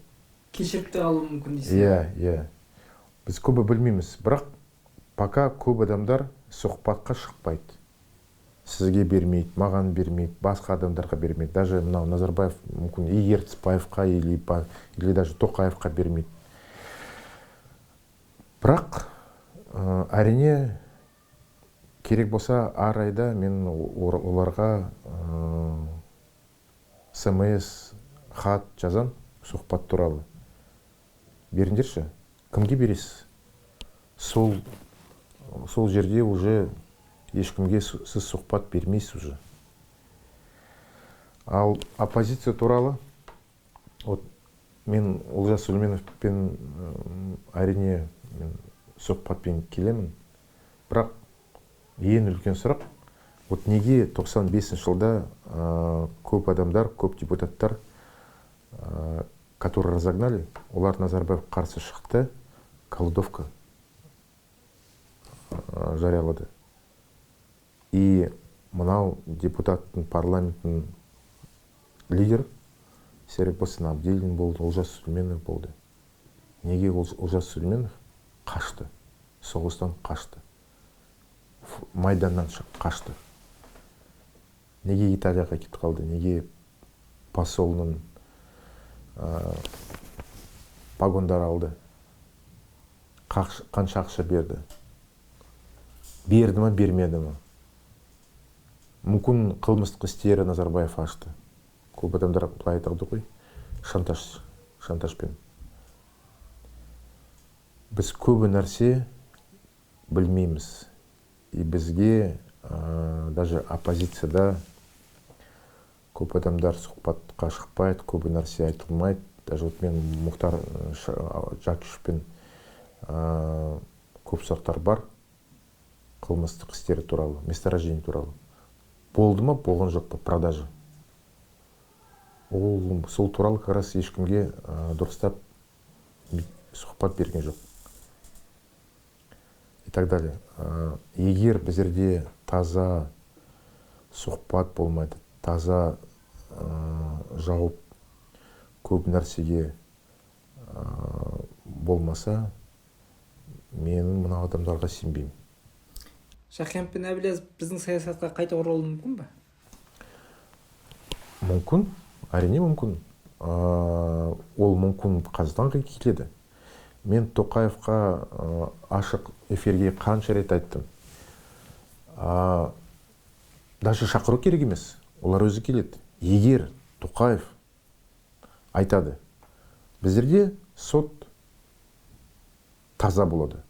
Кешірікті алу мүмкін дейсің. Иә. Біз көбі білмейміз, бірақ пока көп адамдар сұхбатқа шықпайды. сізге бермейді, маған бермейді, басқа адамдарға бермейді. Даже мынау Назарбаев мүмкін Ертісбаевқа или даже Тоқаевқа бермейді. Бірақ әрине керек болса ар айда мен оларға СМС, хат жазам сұхбат туралы. Беріңдерші, кімге бересіз? Сол жерде уже ешкімге сіз сұхбат бермейсіз уже. Ал оппозиция туралы, мен Олжас Сүлейменовпен әрине сұхбатпен келемін. Бірақ ең үлкен сұрақ, неге 95 жылда көп адамдар, көп депутаттар, которые разогнали, олар Назарбаев қарсы шықты, голодовка жариялады. И мынау депутаттың, парламенттің лидер Серікболсын Абдилин болды, Олжас Сүлейменов болды. Неге Олжас Сүлейменов қашты? Соғыстан қашты. Майданнан қашты. Неге Италияға кетіп қалды? Неге посолының погондар алды? Қанша ақша берді? Берді ма, бермеді ма? Мүмкін қылмыстық істері Назарбаев ашты. Көп адамдар былай айтады ғой, шантажпен. Біз көбі нәрсе білмейміз. И бізге даже оппозицияда көп адамдар сұхбатқа шықпайды, көбі нәрсе айтылмайды. Даже мен Мұхтар Жакишевпен көп сұрақтар бар. Қылмыстық істері туралы, месторождение туралы. Болды ма, болған жоқ па, продажа. Сол туралы как раз ешкімге дұрыстап сұхбат берген жоқ. И так далее. Егер біздерде таза сұхбат болмайды, таза жауап көп нәрсеге болмаса, мен мына адамдарға сенбеймін. Жақиянов пен Әбіләзов біздің саясатқа қайта оралуы мүмкін ба? Мүмкін, әрине мүмкін. Ол мүмкін қаздан келеді. Мен Тоқаевқа ашық эфирге қанша рет айттым. Даже шақыру керек емес. Олар өзі келеді. Егер Тоқаев айтады, біздерде сот таза болады.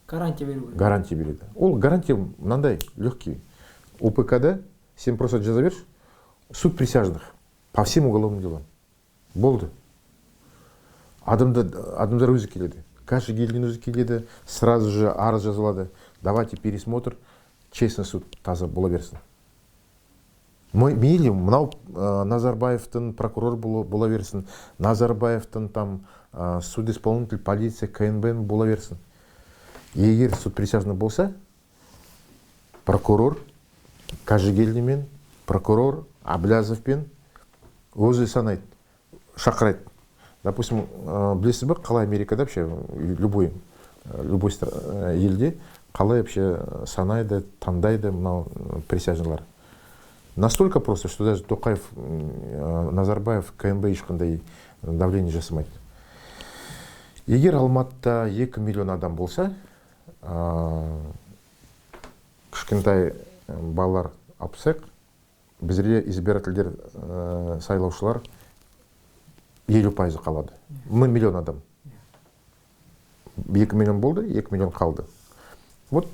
Гарантия беру. Гарантия береді. Ол гарантия мынандай легкий. ОПК-да сен просто жаза берші, суд присяжных по всем уголовным делам. Болды. Адамдар өзі келеді. Каждый келген өзі келеді, сразу же арыз жазылады. Давайте пересмотр, честный суд таза бола берсін. Мейлі, мынау Назарбаевтың прокурор бола берсін, Назарбаевтың там судисполнитель, полиция, КНБ бола берсін. Егер суд присяжный болса, прокурор Кажигелдимен, прокурор Әбіләзовпен өзі санайды, шақырайды. Допустим, білесіз бе, қалай Америкада вообще любой елде қалай вообще санайды, таңдайды мынау присяжныйлар. Настолько просто, что даже Тоқаев, Назарбаев, КНБ ешқандай давление жасамайды. Егер Алматыда 2 миллион адам болса, кішкентай балалар апсақ, біздерде избирательдер, сайлаушылар 50% қалады. 1 миллион адам. 2 миллион болды, 2 миллион қалды. Вот,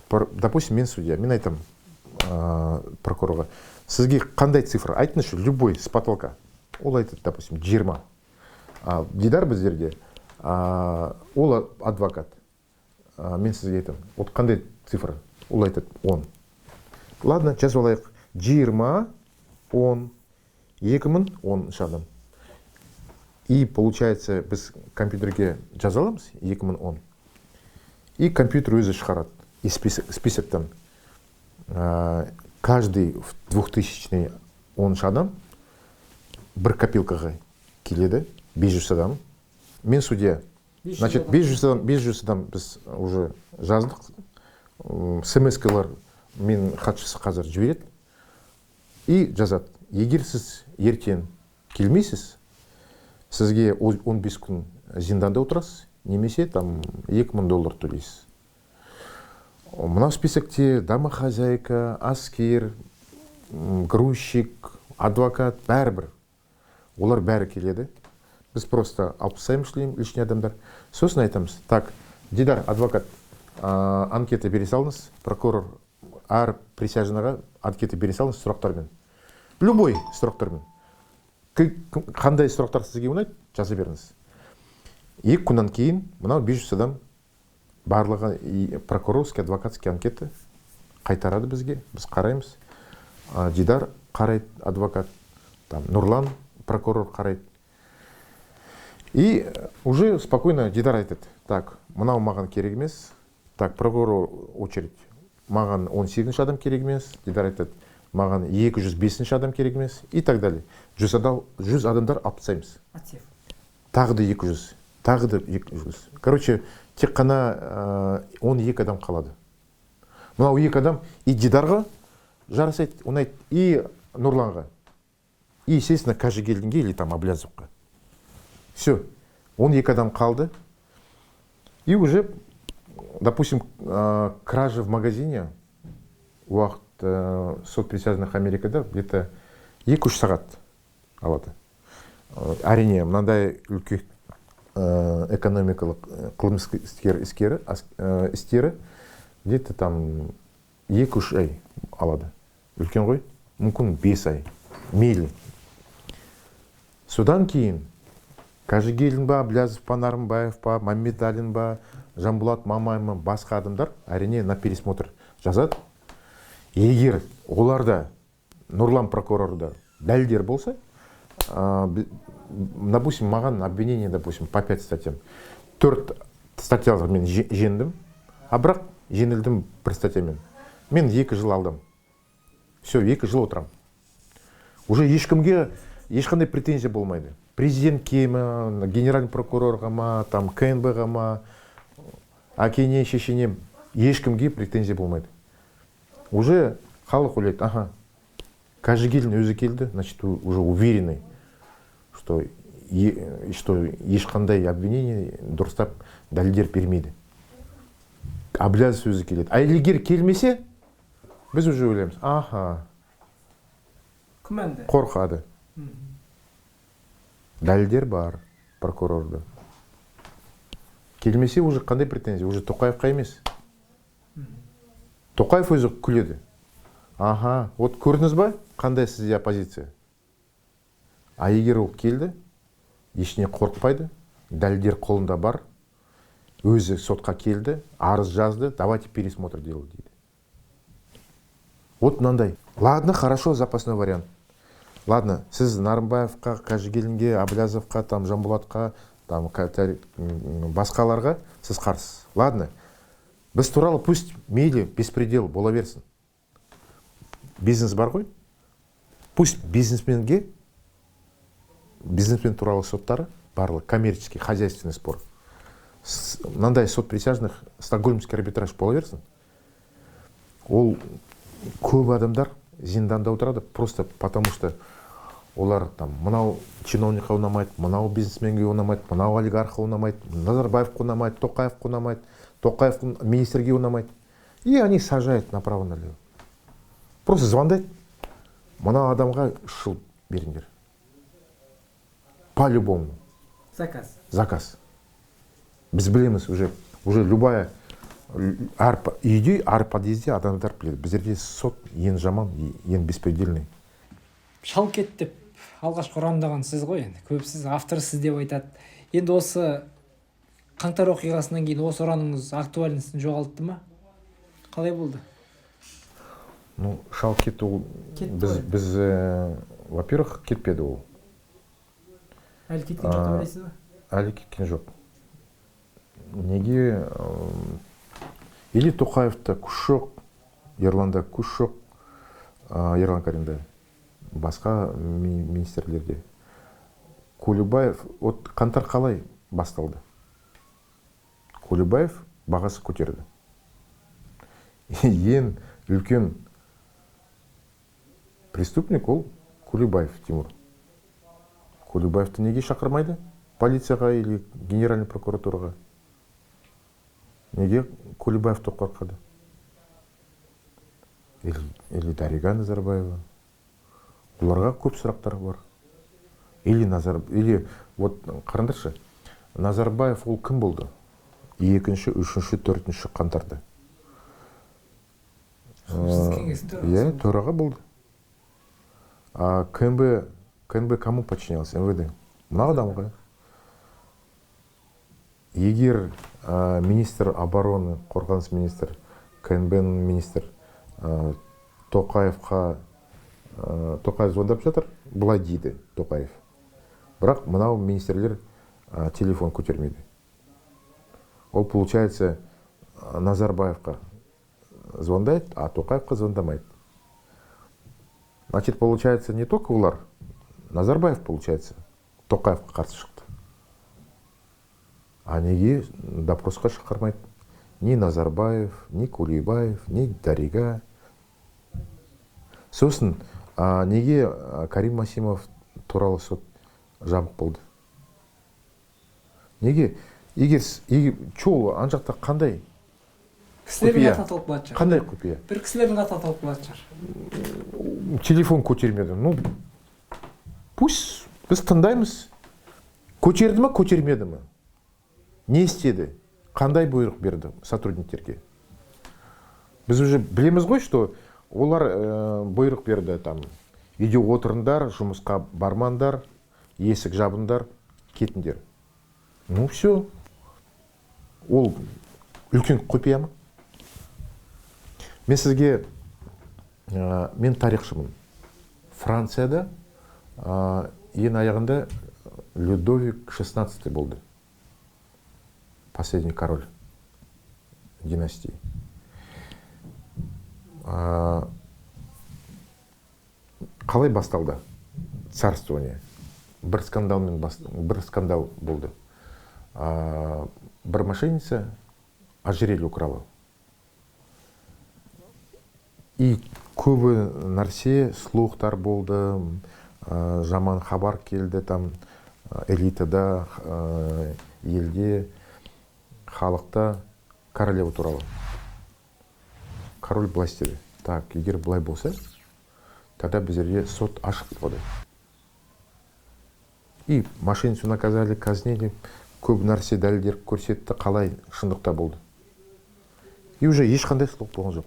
допустим, мен судья, мен айтам прокурорға, сізге қандай цифр? Айтыңызшы, любой, с потолка. Ол айтады, допустим, 20. Дидар біздерде, ол адвокат. Мен сізге айтам, вот қандай цифр? Ол айтады, 10. Ладно, жазып алайық. 20, 10, 2010 адам. И получается, біз компьютерге жазаламыз 2010. И компьютер өзі шығарады. И списоктан. Каждый в 2010 адам бір копилкаға келеді, 500 адам. Мен судья. Значит, 500 адам біз уже жаздық. СМС-калар мен хатшысы қазір жібереді и жазады, егер сіз ертең келмейсіз, сізге 15 күн зинданда отырасыз, немесе там $2000 төлейсіз. Мынау списокте домохозяйка, аскер, грузчик, адвокат, бәрібір. Олар бәрі келеді. Біз просто алып тастаймыз лишний адамдар. Сосын айтамыз, так, Дидар, адвокат, анкета бере салыңыз, прокурор әр присяжныйға анкета бере салыңыз сұрақтармен. Любой сұрақтармен. Қандай сұрақтар сізге ұнайды, жаза беріңіз. 2 күннен кейін мынау 500 адам барлығы прокурорский, адвокатский анкета қайтарады бізге, біз қараймыз. Дидар қарайды, адвокат, там, Нұрлан прокурор қарайды. И уже спокойно Дидар айтады, так, мынау маған керек емес, так, прокурор очередь, маған 18 адам керек емес, Дидар айтады, маған 205 адам керек емес, и так далее. 100 адамдар алып тастаймыз. Тағы да 200, тағы да 200. Короче, тек қана 12 адам қалады. Мынау 2 адам и Дидарға жарасайды, ұнайды, и Нұрланға. И, естественно, Қажыгелдинге или там Аблязовқа. Все, 12 адам қалды. И уже, допустим, кража в магазине, уақыт сот присяжных Америкада где-то 2-3 сағат алады. Әрине, мынандай үлкен экономикалық қылмыстық істері где-то там 2-3 ай алады. Үлкен ғой, мүмкін 5 ай, мейлі. Содан кейін Қажыгелдин ба, Аблязов па, Нарымбаев па, Мамедалин ба, Жанболат Мамай ма, басқа адамдар әрине на пересмотр жазады. Егер оларда Нұрлан прокурорда дәлелдер болса, допустим, маған обвинение, допустим, по 5 статьям. 4 статьялар мен жеңдім, а бірақ жеңілдім 1 статьямен. Мен 2 жыл алдым. Все, 2 жыл отырам. Уже ешкімге ешқандай претензия болмайды. Президентке ма, генеральный прокурорға ма, там КНБ-ға ма, әкене, шешене, ешкімге претензия болмайды. Уже халық ойлайды, ага, Қажыгелдин өзі келді, значит, уже уверенный, что ешқандай обвинение дұрыстап дәлелдер бермейді. Аблязов өзі келеді. А егер келмесе, біз уже ойлаймыз, аха, күмәнді қорқады. Дәлелдер бар прокурорда. Келмесе уже қандай претензия? Уже Тоқаевқа емес. Тоқаев өзі күледі. Ага, вот көрдіңіз ба, қандай сізде оппозиция? А егер ол келді, ешіне қорқпайды, дәлелдер қолында бар, өзі сотқа келді, арыз жазды, давайте пересмотр делать дейді. Вот мынандай. Ладно, хорошо, запасной вариант. Ладно, сіз Нарымбаевқа, Қажыгелдинге, Аблязовқа, там, Жанболатқа, там, басқаларға сіз қарсыз. Ладно, біз туралы пусть мейлі беспредел бола берсін. Бизнес бар ғой? Пусть бизнесмен туралы соттары барлық, коммерческий, хозяйственный спор. Мынандай сот присяжных, стокгольмский арбитраж бола берсін. Ол көп адамдар зинданда отырады, просто потому что олар там мынау чиновникқа ұнамайды, мынау бизнесменге ұнамайды, мынау олигархқа ұнамайды, Назарбаевқа ұнамайды, Тоқаевқа ұнамайды, Тоқаев министрге ұнамайды. И они сажают направо-налево. Просто звондайды, мынау адамға 3 жыл беріңдер. По-любому. Заказ. Біз білеміз уже любая әр үйде, әр подъезде адамдар біледі. Біздерде сот ең жаман, ең беспредельный. шал кет деп алғашқы ұранды сіз ғой, енді көпсіз автор сіз деп айтады. Енді осы қаңтар оқиғасынан кейін осы ұраныңыз актуальностін жоғалтты ма? Қалай болды? Ну, шал кетті ол, біз, во-первых, кетпеді ол. Әлі кеткен жоқ ойлайсыз ба? Әлі кеткен жоқ. Неге? Или Тоқаевта күш жоқ, Ерланда күш жоқ, Ерлан Каримда, басқа министрлерде. Кулебаев, от қаңтар қалай басталды? Кулебаев бағасы көтерді. Ең үлкен преступник ол Кулебаев Тимур. Кулебаевты неге шақырмайды полицияға или генеральный прокуратураға? Неге Кулебаевты қорқады? Или Дарига Назарбаева? Оларға көп сұрақтар бар. Или вот қараңдаршы, Назарбаев ол кім болды? 2-ші, 3-ші, 4-ші қаңтарда. Иә, төраға болды. А КНБ кому подчинялся? МВД. Мына адамға. Егер министр обороны, қорғаныс министр, КНБ-нің министр Тоқаев звондап жатыр, бұлай дейді Тоқаев. Бірақ мынау министрлер телефон көтермейді. Ол, получается, Назарбаевқа звондает, а Тоқаевқа звондамайды. Значит, получается, не только олар, Назарбаев, получается, Тоқаевқа қарсы шықты. А неге допросқа шақырмайды? Ни Назарбаев, ни Кулебаев, ни Дарига. Сосын, неге Карим Масимов туралы сот жабық болды? Неге? Егер чол анжақта қандай? Кісілердің аты аталып болады шығар. Қандай құпия? Бір кісілердің аты аталып болады шығар. Телефон көтермеді. Ну, пусть біз тыңдаймыз. Көтерді ма, көтермеді ма? Не істеді? Қандай бұйрық берді сотрудниктерге? Біз уже білеміз ғой, что олар бұйрық берді, там, үйде отырыңдар, жұмысқа бармаңдар, есік жабыңдар, кетіңдер. Ну, все. Ол үлкен құпия ма? Мен сізге, мен тарихшымын. Францияда ең аяғында Людовик 16 болды. Последний король династии. Қалай басталды царствование? Бір скандал болды. Бір мошенница ожерелье украла. И көбі нәрсе, слухтар болды, жаман хабар келді, там элитада, елде, халықта королева туралы. Король былай істеді. Так, егер былай болса, тогда біздерге сот ашық болды. И мошенницу наказали, казнили, көп нәрсе дәлелдер көрсетті, қалай шындықта болды. И уже ешқандай слух болған жоқ.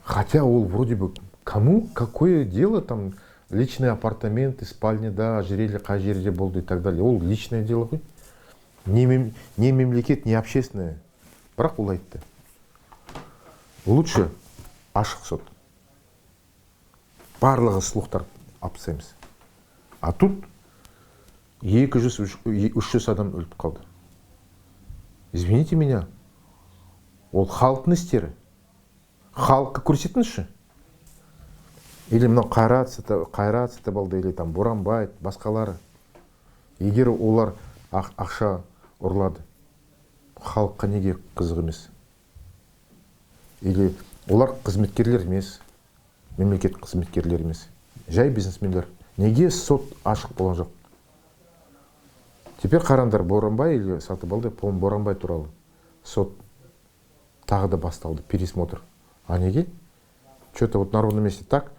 Хотя ол вроде бы кому какое дело, там личные апартаменты, спальня, да, ожерелье қай жерде болды и так далее. Ол личное дело ғой. Не мемлекет, не общественное. Бірақ ол айтты. Лучше ашық сот. Барлығы слухтар апсаймыз. А тут 200-300 адам өліп қалды. Извините меня, ол халықтың істері. Халыққа көрсетіңізші. Или мынау Қайрат болды, или там Боранбай, басқалары. Егер олар ақша ұрлады, халыққа неге қызық емес? Или олар қызметкерлер емес, мемлекет қызметкерлер емес, жай бизнесмендер. Неге сот ашық болған жоқ? Теперь қараңдар, Боранбай или Сатыбалды, по-моему, Боранбай туралы сот тағы да басталды, пересмотр. А неге? Что-то вот на ровном месте так.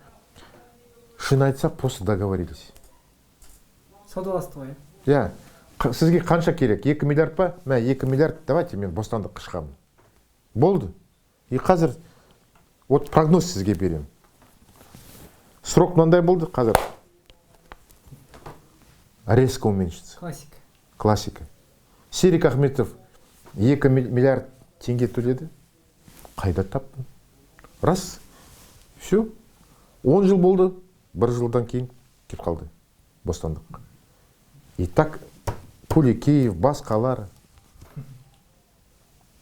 Шын айтсақ, просто договорились. Саудаласты ғой. Я, сізге қанша керек? 2 миллиард па? Мә, 2 миллиард, давайте мен бостандық қышқамын. Болды. И қазір, вот прогноз сізге берем. Срок мынандай болды қазір. Резко уменьшится. Классика. Серик Ахметов 2 миллиард теңге төледі. Қайда таптың? Раз. Все. 10 жыл болды. 1 жылдан кейін кеп қалды бостандық. И так Кулекеев, басқалар.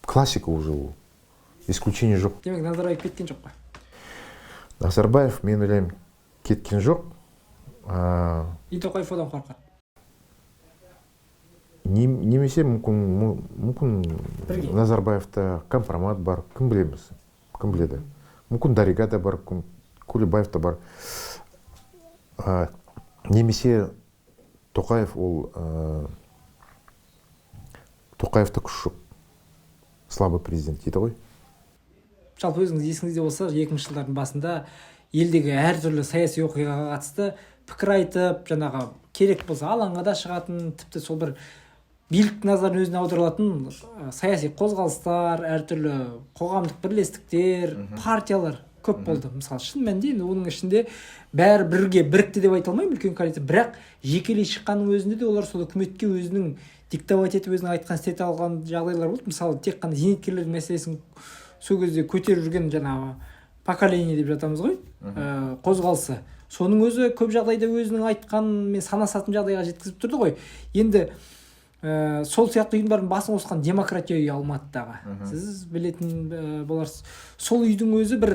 Классика уже ол. Исключение жоқ. Демек, Назарбаев кеткен жоқ па? Назарбаев, мен ойлаймын, кеткен жоқ. И Тоқаев одан қорқады. немесе мүмкін Бірге. Назарбаевта компромат бар, кім білеміз, кім біледі. Мүмкін Дариға да бар, Кулебаев та бар. Немесе Тоқаев, Тоқаевта күш жоқ. Слабый президент дейді ғой. Жалпы өзіңіз есіңізде болса, 2000 жылдардың басында елдегі әртүрлі саяси оқиғаға қатысты пікір айтып, жаңағы керек болса алаңға да шығатын, тіпті сол бір билік назарын өзіне аударылатын саяси қозғалыстар, әртүрлі қоғамдық бірлестіктер, партиялар көп болды. Мысалы, шын мәнінде оның ішінде бәрі бірге бірікті деп айта алмаймын, үлкен коалиция, бірақ жекелей шыққанның өзінде де олар сол үкіметке өзінің диктовать етіп өзінің айтқан істете алған жағдайлар болды. Мысалы, тек қана зейнеткерлердің мәселесін сол кезде көтеріп жүрген жаңағы поколение деп жатамыз ғой, қозғалысы. Соның өзі көп жағдайда өзінің айтқанымен санасатын жағдайға жеткізіп тұрды ғой. Енді сол сияқты ұйымдардың басын қосқан демократия үйі Алматыдағы. Сіз білетін боларсыз. Сол үйдің өзі бір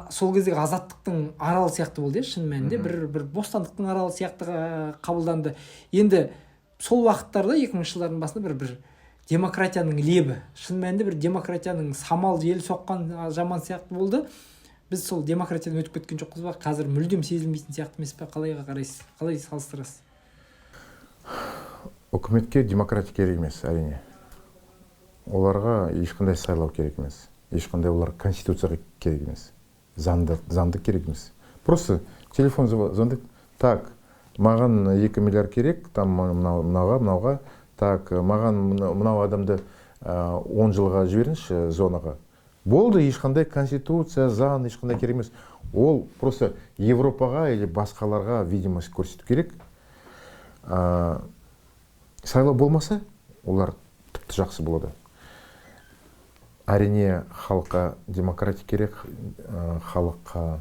сол кездегі азаттықтың аралы сияқты болды, шын мәнінде бір бостандықтың аралы сияқты қабылданды. Енді сол уақыттарда 2000 жылдардың басында бір демократияның лебі, шын мәнінде бір демократияның самал жел соққан жаман сияқты болды. Біз сол демократиядан өтіп кеткен жоқпыз ба? Қазір мүлдем сезілмейтін сияқты емес пе? Қалайға қарайсыз? Қалай салыстырасыз? Үкіметке демократия керек емес, әрине. Оларға ешқандай сайлау керек емес. Ешқандай олар конституцияға керек емес. Заңды керек емес. Просто телефон звондайды. Так, маған 2 миллиард керек, там мынауға, так, маған мынау адамды 10 жылға жіберіңізші зонаға. Болды, ешқандай конституция, заң, ешқандай керек емес. Ол просто Европаға или басқаларға видимость көрсету керек. Сайлау болмаса, олар тіпті жақсы болады. Әрине, халыққа демократия керек, халыққа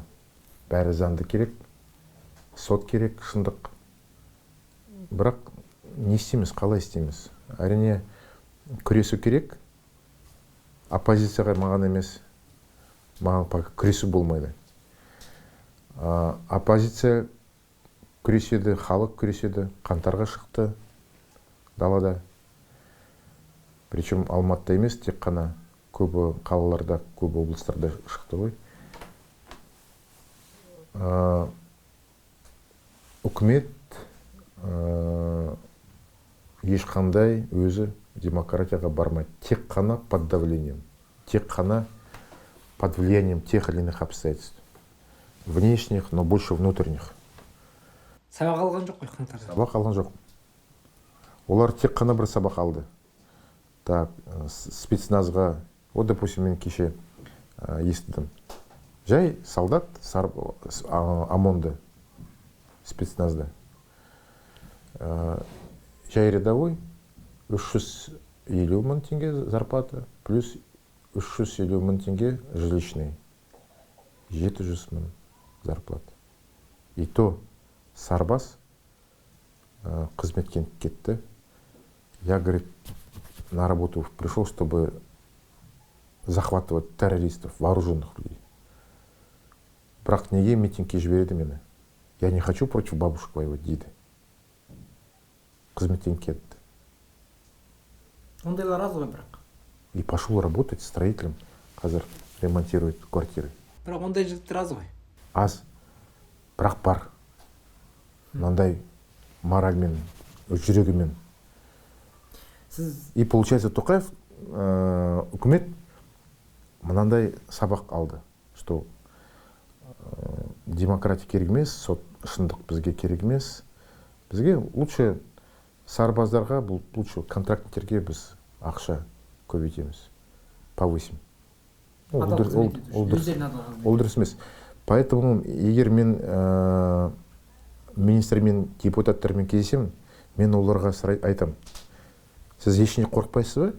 бәрі заңды керек, сот керек, шындық. Бірақ не істейміз, қалай істейміз? Әрине, күресу керек. Оппозицияға маған емес, маған күресу болмайды. Оппозиция күреседі, халық күреседі, қаңтарға шықты далада. Причем Алматыда емес, тек қана көбі қалаларда, көбі облыстарда шықты ғой. Үкімет ешқандай өзі демократияға бармайды. Тек қана под давлением. Тек қана под влиянием тех или иных обстоятельств. Внешних, но больше внутренних. Сабақ алған жоқ қой қаңтарда? Сабақ алған жоқ. Олар тек қана бір сабақ алды. Так, спецназға, допустим, мен кеше естідім. Жай солдат, ОМОНда, спецназда. Жай рядовой, 350 мың теңге зарплата, плюс 350 мың теңге жилищный. 700 мың зарплата. И то сарбаз қызметке кетті. Я, говорит, на работу пришел, чтобы захватывать террористов, вооруженных людей. Бірақ неге митингке жібереді мені? Я не хочу против бабушек воевать, дейді. Қызметтен кетті. Ондайлар аз ғой бірақ. И пошел работать строителем. Қазір ремонтирует квартиры. Бірақ ондай жігіттер аз ғой. Аз. Бірақ бар. Мынандай моральмен, жүрегімен. И получается, Тоқаев үкімет мынандай сабақ алды, что демократия керек емес, сот шындық бізге керек емес. Бізге лучше сарбаздарға, лучше контрактнитерге біз ақша көбейтеміз, повысим. Ол дұрыс емес. Поэтому егер мен министрмен, депутаттармен кездесемін, мен оларға айтам. Сіз ешіне қорқпайсыз ба?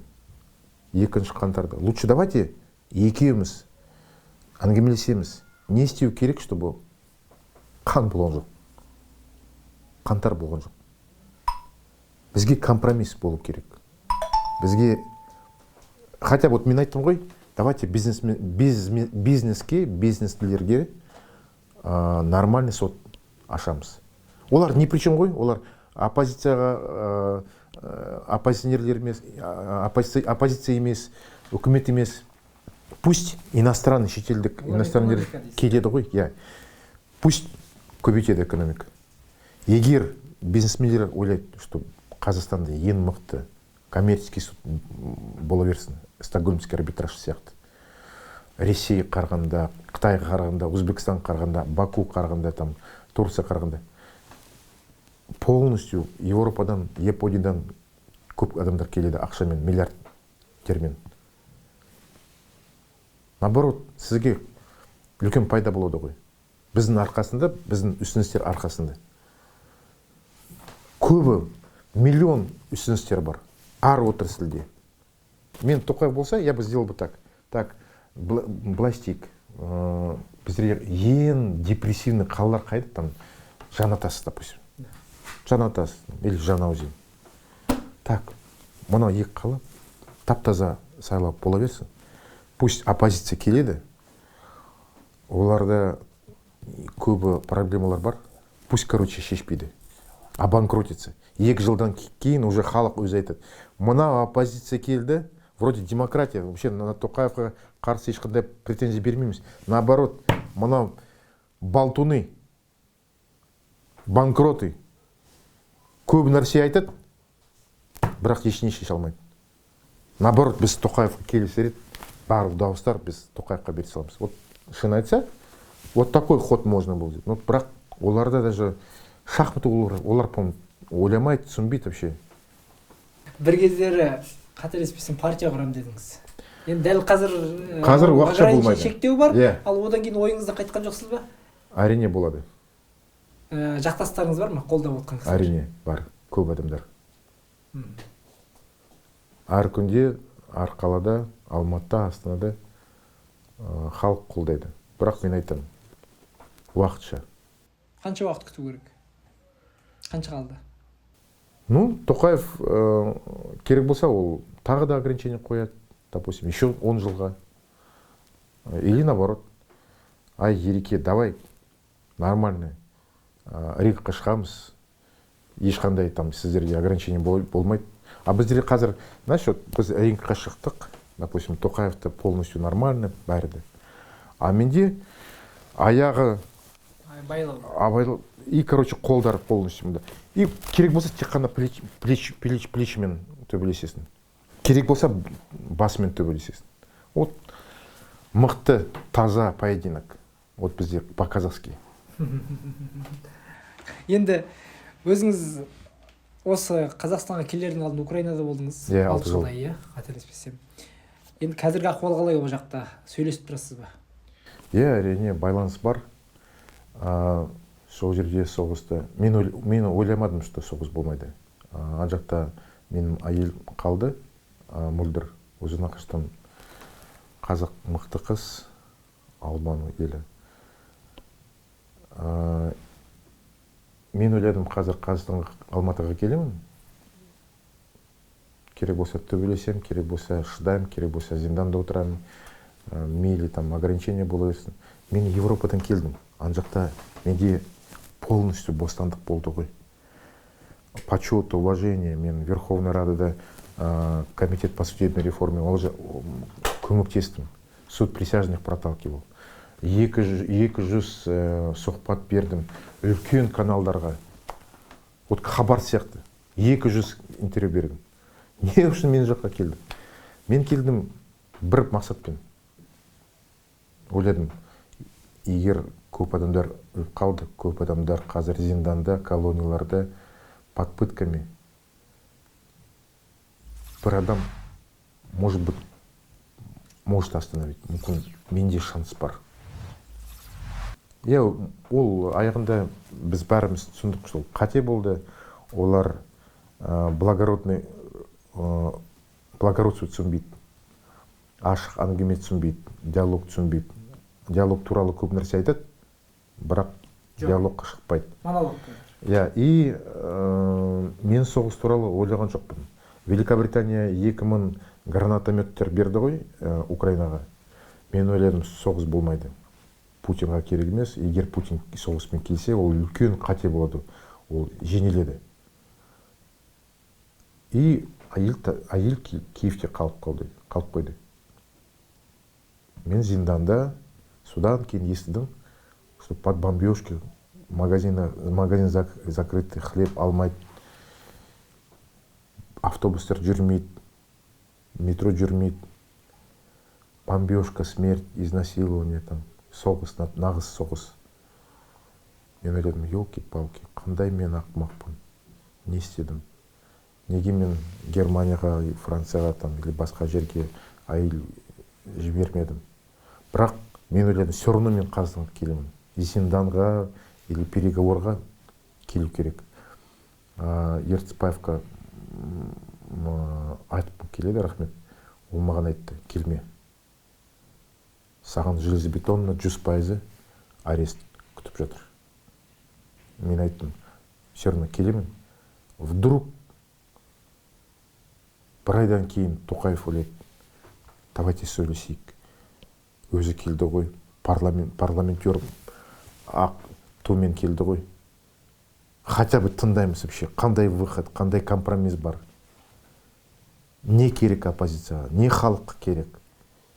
2 қаңтарда. Лучше давайте екеуміз әңгімелесеміз. Не істеу керек, чтобы қан болған жоқ. Қаңтар болған жоқ. Бізге компромисс болу керек. Бізге, хотя вот мен айттым ғой, давайте бизнеске, бизнеслерге нормальный сот ашамыз. Олар не при чем ғой? Олар оппозицияға оппозиционерлер емес, оппозиция емес, үкімет емес. Пусть иностранный, шетелдік иностранный келеді ғой, иә. Пусть көбейтеді экономика. Егер бизнесмендер ойлайды, что Қазақстанда ең мықты коммерческий суд бола берсін, Стокгольмский арбитраж сияқты. Ресей қарғанда, Қытай қарғанда, Өзбекстан қарғанда, Баку қарғанда, там, Турция қарғанда. Полностью Европадан, Япониядан көп адамдар келеді ақшамен, миллиардтермен. Наоборот, сізге үлкен пайда болады ғой. Біздің арқасында, біздің ұсыныстер арқасында. Көбі миллион ұсыныстер бар. Ар отрасльде. Мен Тоқаев болса, я бы сделал бы так. Так, былай істейік. Біздер ең депрессивный қалалар қайды, там, Жанатас, допустим. Жанатас или Жанаузен. Так, мына екі қала тап-таза сайлап бола берсін. Пусть оппозиция келеді, оларда көбі проблемалар бар. Пусть, короче, шешпейді. Обанкротится. 2 жылдан кейін уже халық өзі айтады. Мына оппозиция келді, вроде демократия. Вообще, на Тоқаевқа қарсы ешқандай претензия бермейміз. Наоборот, мына балтуны, банкроты, көп нәрсе айтады, бірақ ешіне шеше алмайды. Наоборот, біз Тоқаевқа келісер еді, барлық дауыстар біз Тоқаевқа бере саламыз. Вот шын айтса, вот такой ход можно болды. Но бірақ оларда даже шахмат олар по-моему ойламайды, түсінбейді вообще. Бір кездері қателеспесем партия құрам дедіңіз. Енді дәл қазір уақытша болмайды. Шектеу бар, ал одан кейін ойыңызда қайтқан жоқсыз ба? Әрине болады. Жақтастарыңыз бар ма? Қолдап отқан кісілер? Әрине бар, көп адамдар. Әр күнде, әр қалада, Алматыда, Астанада халық қолдайды. Бірақ мен айтамын, уақытша. Қанша уақыт күту керек? Қанша қалды? Ну, Тоқаев керек болса, ол тағы да ограничение қояды, допустим, еще 10 жылға. Или наоборот, ай, Ереке, давай, нормально, ринкқа шығамыз, ешқандай там сіздерде ограничение болмайды. А біздер қазір, знаешь, біз ринкқа шықтық, допустим, Тоқаевты полностью нормально, бәрі. А менде аяғы байлау. И, короче, қолдар полностью. И керек болса, тек қана плечімен төбелесесің. Керек болса, басымен төбелесесің. Вот мықты, таза поединок. Вот бізде по-казахски. Енді өзіңіз осы Қазақстанға келердің алдында Украинада болдыңыз. 6 жыл. Қателеспесем. Енді қазіргі ахуал қалай ол жақта? Сөйлесіп тұрасыз ба? Әрине, байланыс бар. Сол жерде соғысты. Мен ойламадым, что соғыс болмайды. Ан жақта менің әйел қалды, Мөлдір, өзі нақыштан қазақ мықты қыз, Алманың елі. Мен ойладым, қазір Қазақстанға, Алматыға келемін. Керек болса төбелесем, керек болса шыдаймын, керек болса зинданда отырамын, мейлі там ограничение бола берсін. Мен Европадан келдім. Ан жақта менде полностью бостандық болды ғой. Почет, уважение. Мен Верховной Радада комитет по судебной реформе көмектестім. Суд присяжных проталкивал. 200 сұхбат бердім. Үлкен каналдарға. Вот хабар сияқты. 200 интервью бердім. Не үшін мен жаққа келдім? Мен келдім бір мақсатпен. Ойладым, егер көп адамдар өліп қалды, көп адамдар қазір зинданда, колонияларда, под пытками. Бір адам, может быть, может остановить. Мүмкін менде шанс бар. Ол аяғында біз бәріміз түсіндік, что қате болды. Олар благородство түсінбейді. Ашық әңгіме түсінбейді, диалог түсінбейді. Диалог туралы көп нәрсе айтады, бірақ диалогқа шықпайды. Монолог. И мен соғыс туралы ойлаған жоқпын. Великобритания 2000 гранатометтер берді ғой Украинаға. Мен ойладым, соғыс болмайды. Путинға керек емес. Егер Путин соғыспен келсе, ол үлкен қате болады. Ол жеңіледі. И әйел Киевте қалып қойды. Мен зинданда, содан кейін естідім, что под бомбежкой магазин закрытый, хлеб алмайды, автобустар жүрмейді, метро жүрмейді, бомбежка, смерть, изнасилование, там, соғыс, нағыз соғыс. Мен ойладым, елки-палки, қандай мен ақымақпын, не істедім? Неге мен Германияға, Францияға, там, или басқа жерге әйел жібермедім? Бірақ мен ойладым, все равно мен Қазақстанға келемін. Зинданға или переговорға келу керек. Ертісбаевқа айтып келеді, рахмет. Ол маған айтты, келме. Саған железобетонно 100% арест күтіп жатыр. Мен айттым, все равно келемін. Вдруг бір айдан кейін Тоқаев ойлайды, давайте сөйлесейік. Өзі келді ғой, парламентер ақ тумен келді ғой. Хотя бы тыңдаймыз вообще, қандай выход, қандай компромисс бар. Не керек оппозицияға, не халыққа керек.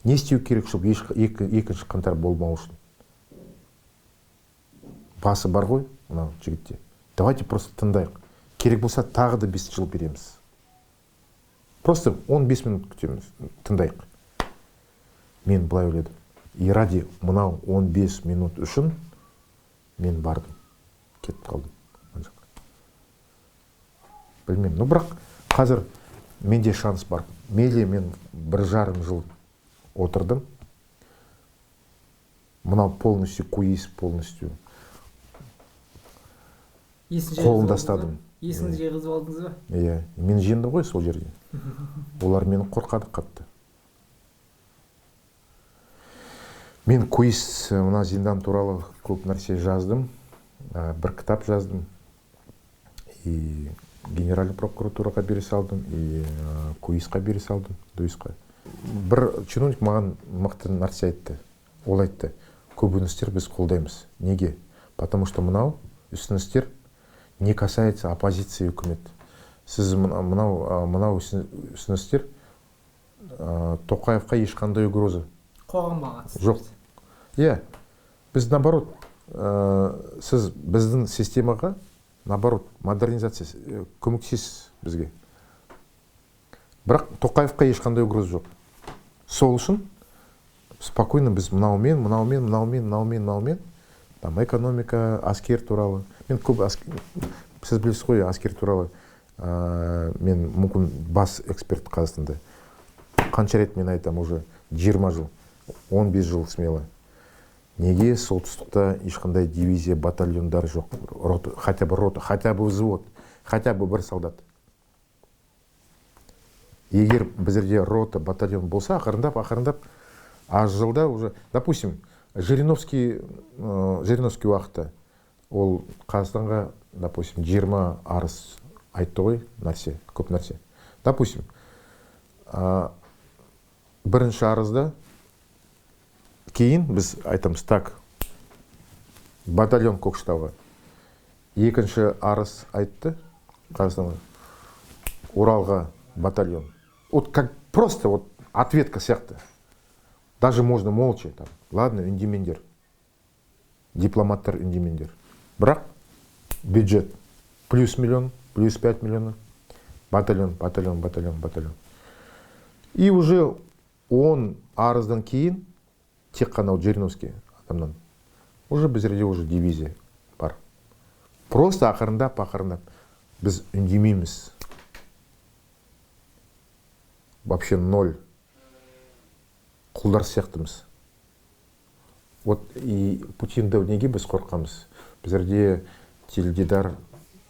Не істеу керек, чтобы екінші қаңтар болмау үшін. Басы бар ғой, мынау жігітте. Давайте просто тыңдайық. Керек болса тағы да 5 жыл береміз. Просто 15 минут күтеміз, тыңдайық. Мен былай ойледім. И ради мынау 15 минут үшін мен бардым, кетіп қалдым. Білмеймін, но бірақ қазір менде шанс бар. Мейлі мен 1,5 жыл отырдым. Мынау полностью куис, полностью қолында ұстадым. Есіңізді жиғызып алдыңыз ба? Иә, мен жеңдім ғой сол жерде. Олар мені қорқады қатты. Мен куис, мына зиндан туралы көп нәрсе жаздым. Бір кітап жаздым. И генеральный прокуратураға бере салдым, и куисқа бере салдым, дуисқа. Бір чиновник маған мықты нәрсе айтты. Ол айтты, көбіністер біз қолдаймыз. Неге? Потому что мынау үстіністер не касается оппозиции үкімет. Сіз мынау үстіністер Тоқаевқа ешқандай угроза. Қоғамға қатысты. Жоқ. Иә, біз наоборот, сіз біздің системаға наоборот, модернизация көмектесесіз бізге. Бірақ Тоқаевқа ешқандай угроза жоқ. Сол үшін спокойно біз мынаумен, там экономика, аскер туралы. Мен көп сіз білесіз ғой, аскер туралы. Мен мүмкін бас эксперт Қазақстанда. Қанша рет мен айтам, уже 20 жыл, 15 жыл смело. Неге солтүстікте ешқандай дивизия, батальондар жоқ? Хотя бы взвод, хотя бы бір солдат. Егер біздерде рота, батальон болса, ақырындап, аз жылда уже, допустим, Жириновский уақытта, ол Қазақстанға, допустим, 20 арыз айтты ғой, көп нәрсе. Допустим, бірінші арызда кейін біз айтамыз, так, батальон Көкшетауға. Екінші арыз айтты Қазақстанға, Уралға батальон. Вот как просто вот ответка сияқты. Даже можно молча там. Ладно, үндемендер. Дипломаттар үндемендер. Бірақ бюджет плюс миллион, плюс 5 миллиона. Батальон. И уже 10 арыздан кейін тек қана Жириновский адамнан. Уже біздерде уже дивизия бар. Просто ақырындап біз үндемейміз. Вообще 0. Құлдар сияқтымыз. Вот и Путинді неге біз қорқамыз? Біздерде теледидар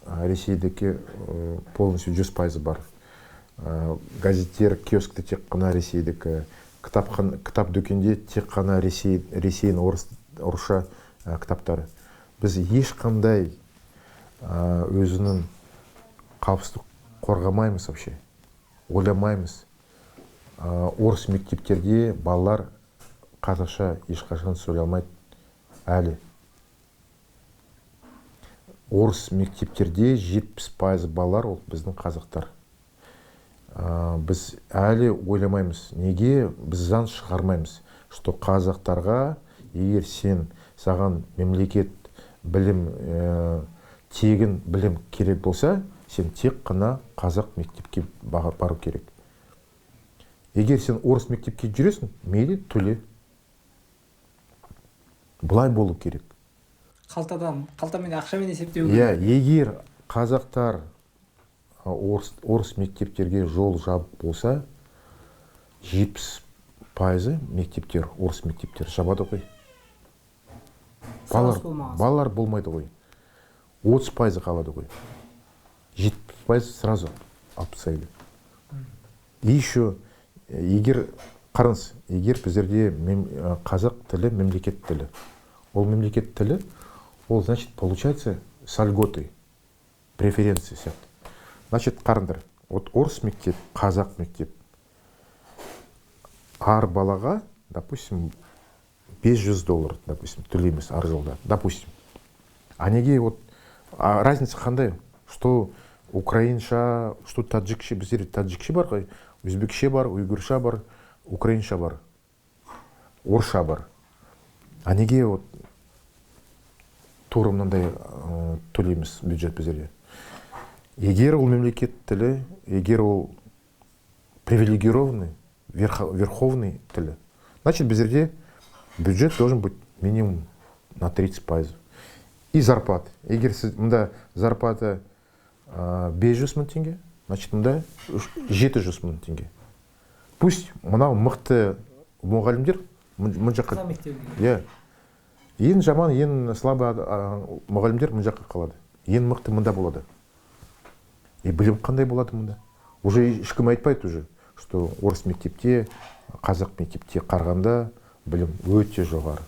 Ресейдегі полностью 100% бар. Газеттер, киоскте тек қана Ресейдегі. Кітап дүкенде тек қана Ресейдің орысша кітаптары. Біз ешқандай өзінің қауіпсіздік қорғамаймыз вообще. Ойламаймыз. Орыс мектептерде балалар қазақша ешқашан сөйлей алмайды әлі. Орыс мектептерде 70% балалар ол біздің қазақтар. біз әлі ойламаймыз, неге біз заң шығармаймыз, что қазақтарға егер саған мемлекет білім, тегін білім керек болса, сен тек қана қазақ мектепке бару керек. Егер сен орыс мектепке жүресің, мейлі төле. Бұлай болу керек. Қалтамен ақшамен есептеу керек. Егер қазақтар орыс мектептерге жол жабық болса, 70% мектептер, орыс мектептер жабады ғой. Балалар болмайды ғой. 30% қалады ғой. 70% сразу алып тастайды. И еще, егер қараңыз, егер біздерде қазақ тілі мемлекет тілі. Ол мемлекет тілі, ол значит получается с льготой, преференции сияқты. Значит, қараңдар, орыс мектеп, қазақ мектеп. Ар балаға, допустим, $500, допустим, төлейміз ар жылда, допустим. А неге разница қандай? Что украинша, что таджикше, біздер таджикше бар ғой, өзбекше бар, уйгурша бар, украинша бар, орысша бар. А неге тура мынандай төлейміз бюджет біздерде? Егер ол мемлекет тілі, егер ол привилегированный, верховный тілі, значит, біздерде бюджет должен быть минимум на 30%. И зарплата. Егер мында зарплата 500 мың теңге, значит, мында 700 мың теңге. Пусть мынау мықты мұғалімдер мұн жаққа... Ең жаман, ең слабы мұғалімдер мұн жаққа қалады. Ең мықты мұнда болады. И білім қандай болады мұнда? Уже ешкім айтпайды уже, что орыс мектепте, қазақ мектепте қарғанда білім өте жоғары.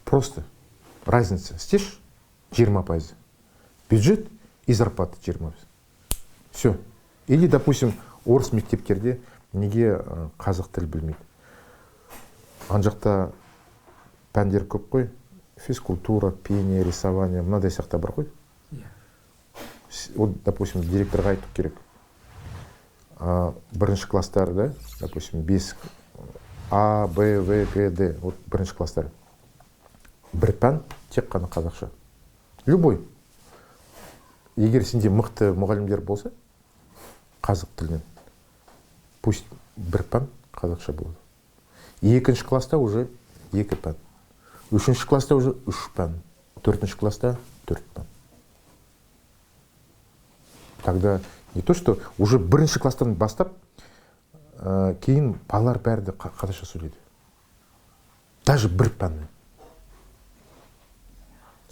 Просто разница. Стиш 20%. Бюджет и зарплата 20%. Все. Или, допустим, орыс мектептерде неге қазақ тіл білмейді? Ан жақта пәндер көп қой. Физкультура, пение, рисование, мынадай сияқты бар ғой. Допустим, директорға айту керек. Бірінші класстар, да? Допустим, 5 А, Б, В, Г, Д. Бірінші класстар. Бір пән тек қана қазақша. Любой. Егер сенде мықты мұғалімдер болса, қазақ тілінен, пусть бір пән қазақша болады. Екінші класста уже 2 пән. Үшінші класста уже 3 пән. Төртінші класста 4 пән. Тогда не то, что уже бірінші класстан бастап, кейін балалар бәрі қазақша сөйлейді. Даже бір пәннен.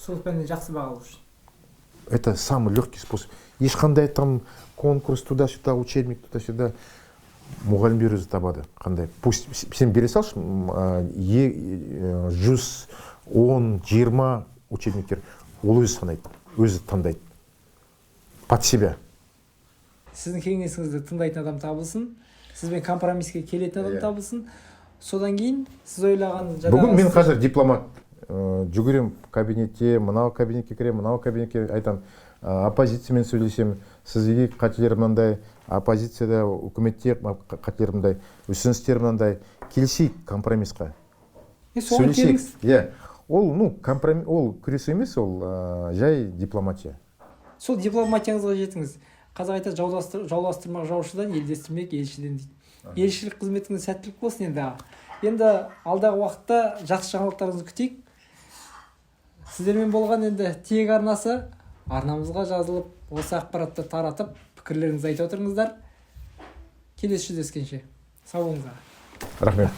Сол пәннен жақсы баға алу үшін. Это самый легкий способ. Ешқандай там конкурс туда-сюда, учебник туда-сюда. Мұғалімдер өзі табады. Қандай? Пусть сен бере салшы, 100, 10, 20 учебниктер. Ол өзі санайды, өзі таңдайды. Под себя. Сіздің кеңесіңізді тыңдайтын адам табылсын, сізбен компромиске келетін адам табылсын. Содан кейін сіз ойлаған... Бүгін мен қазір дипломат. Жүгірем кабинетте, мынау кабинетке кірем, мынау кабинетке айтам, оппозициямен сөйлесем, сізге қателер мынандай, оппозицияда, үкіметте қателер мындай, ұсыныстар мынандай, келісейік компромисқа. Сөйлесейік. Ол күрес емес, ол жай дипломатия. Сол дипломатияңызға жетіңіз. Қазақ айтады, жауластырмақ жаушыдан, елдестірмек елшіден дейді. Елшілік қызметіңіз сәттілік болсын енді. Енді алдағы уақытта жақсы жаңалықтарыңызды күтейік. Сіздермен болған енді тек арнасы арнамызға жазылып, осы ақпаратты таратып, пікірлеріңізді айтып отырыңыздар. Келесі жүздескенше. Сау болыңыздар. Рахмет.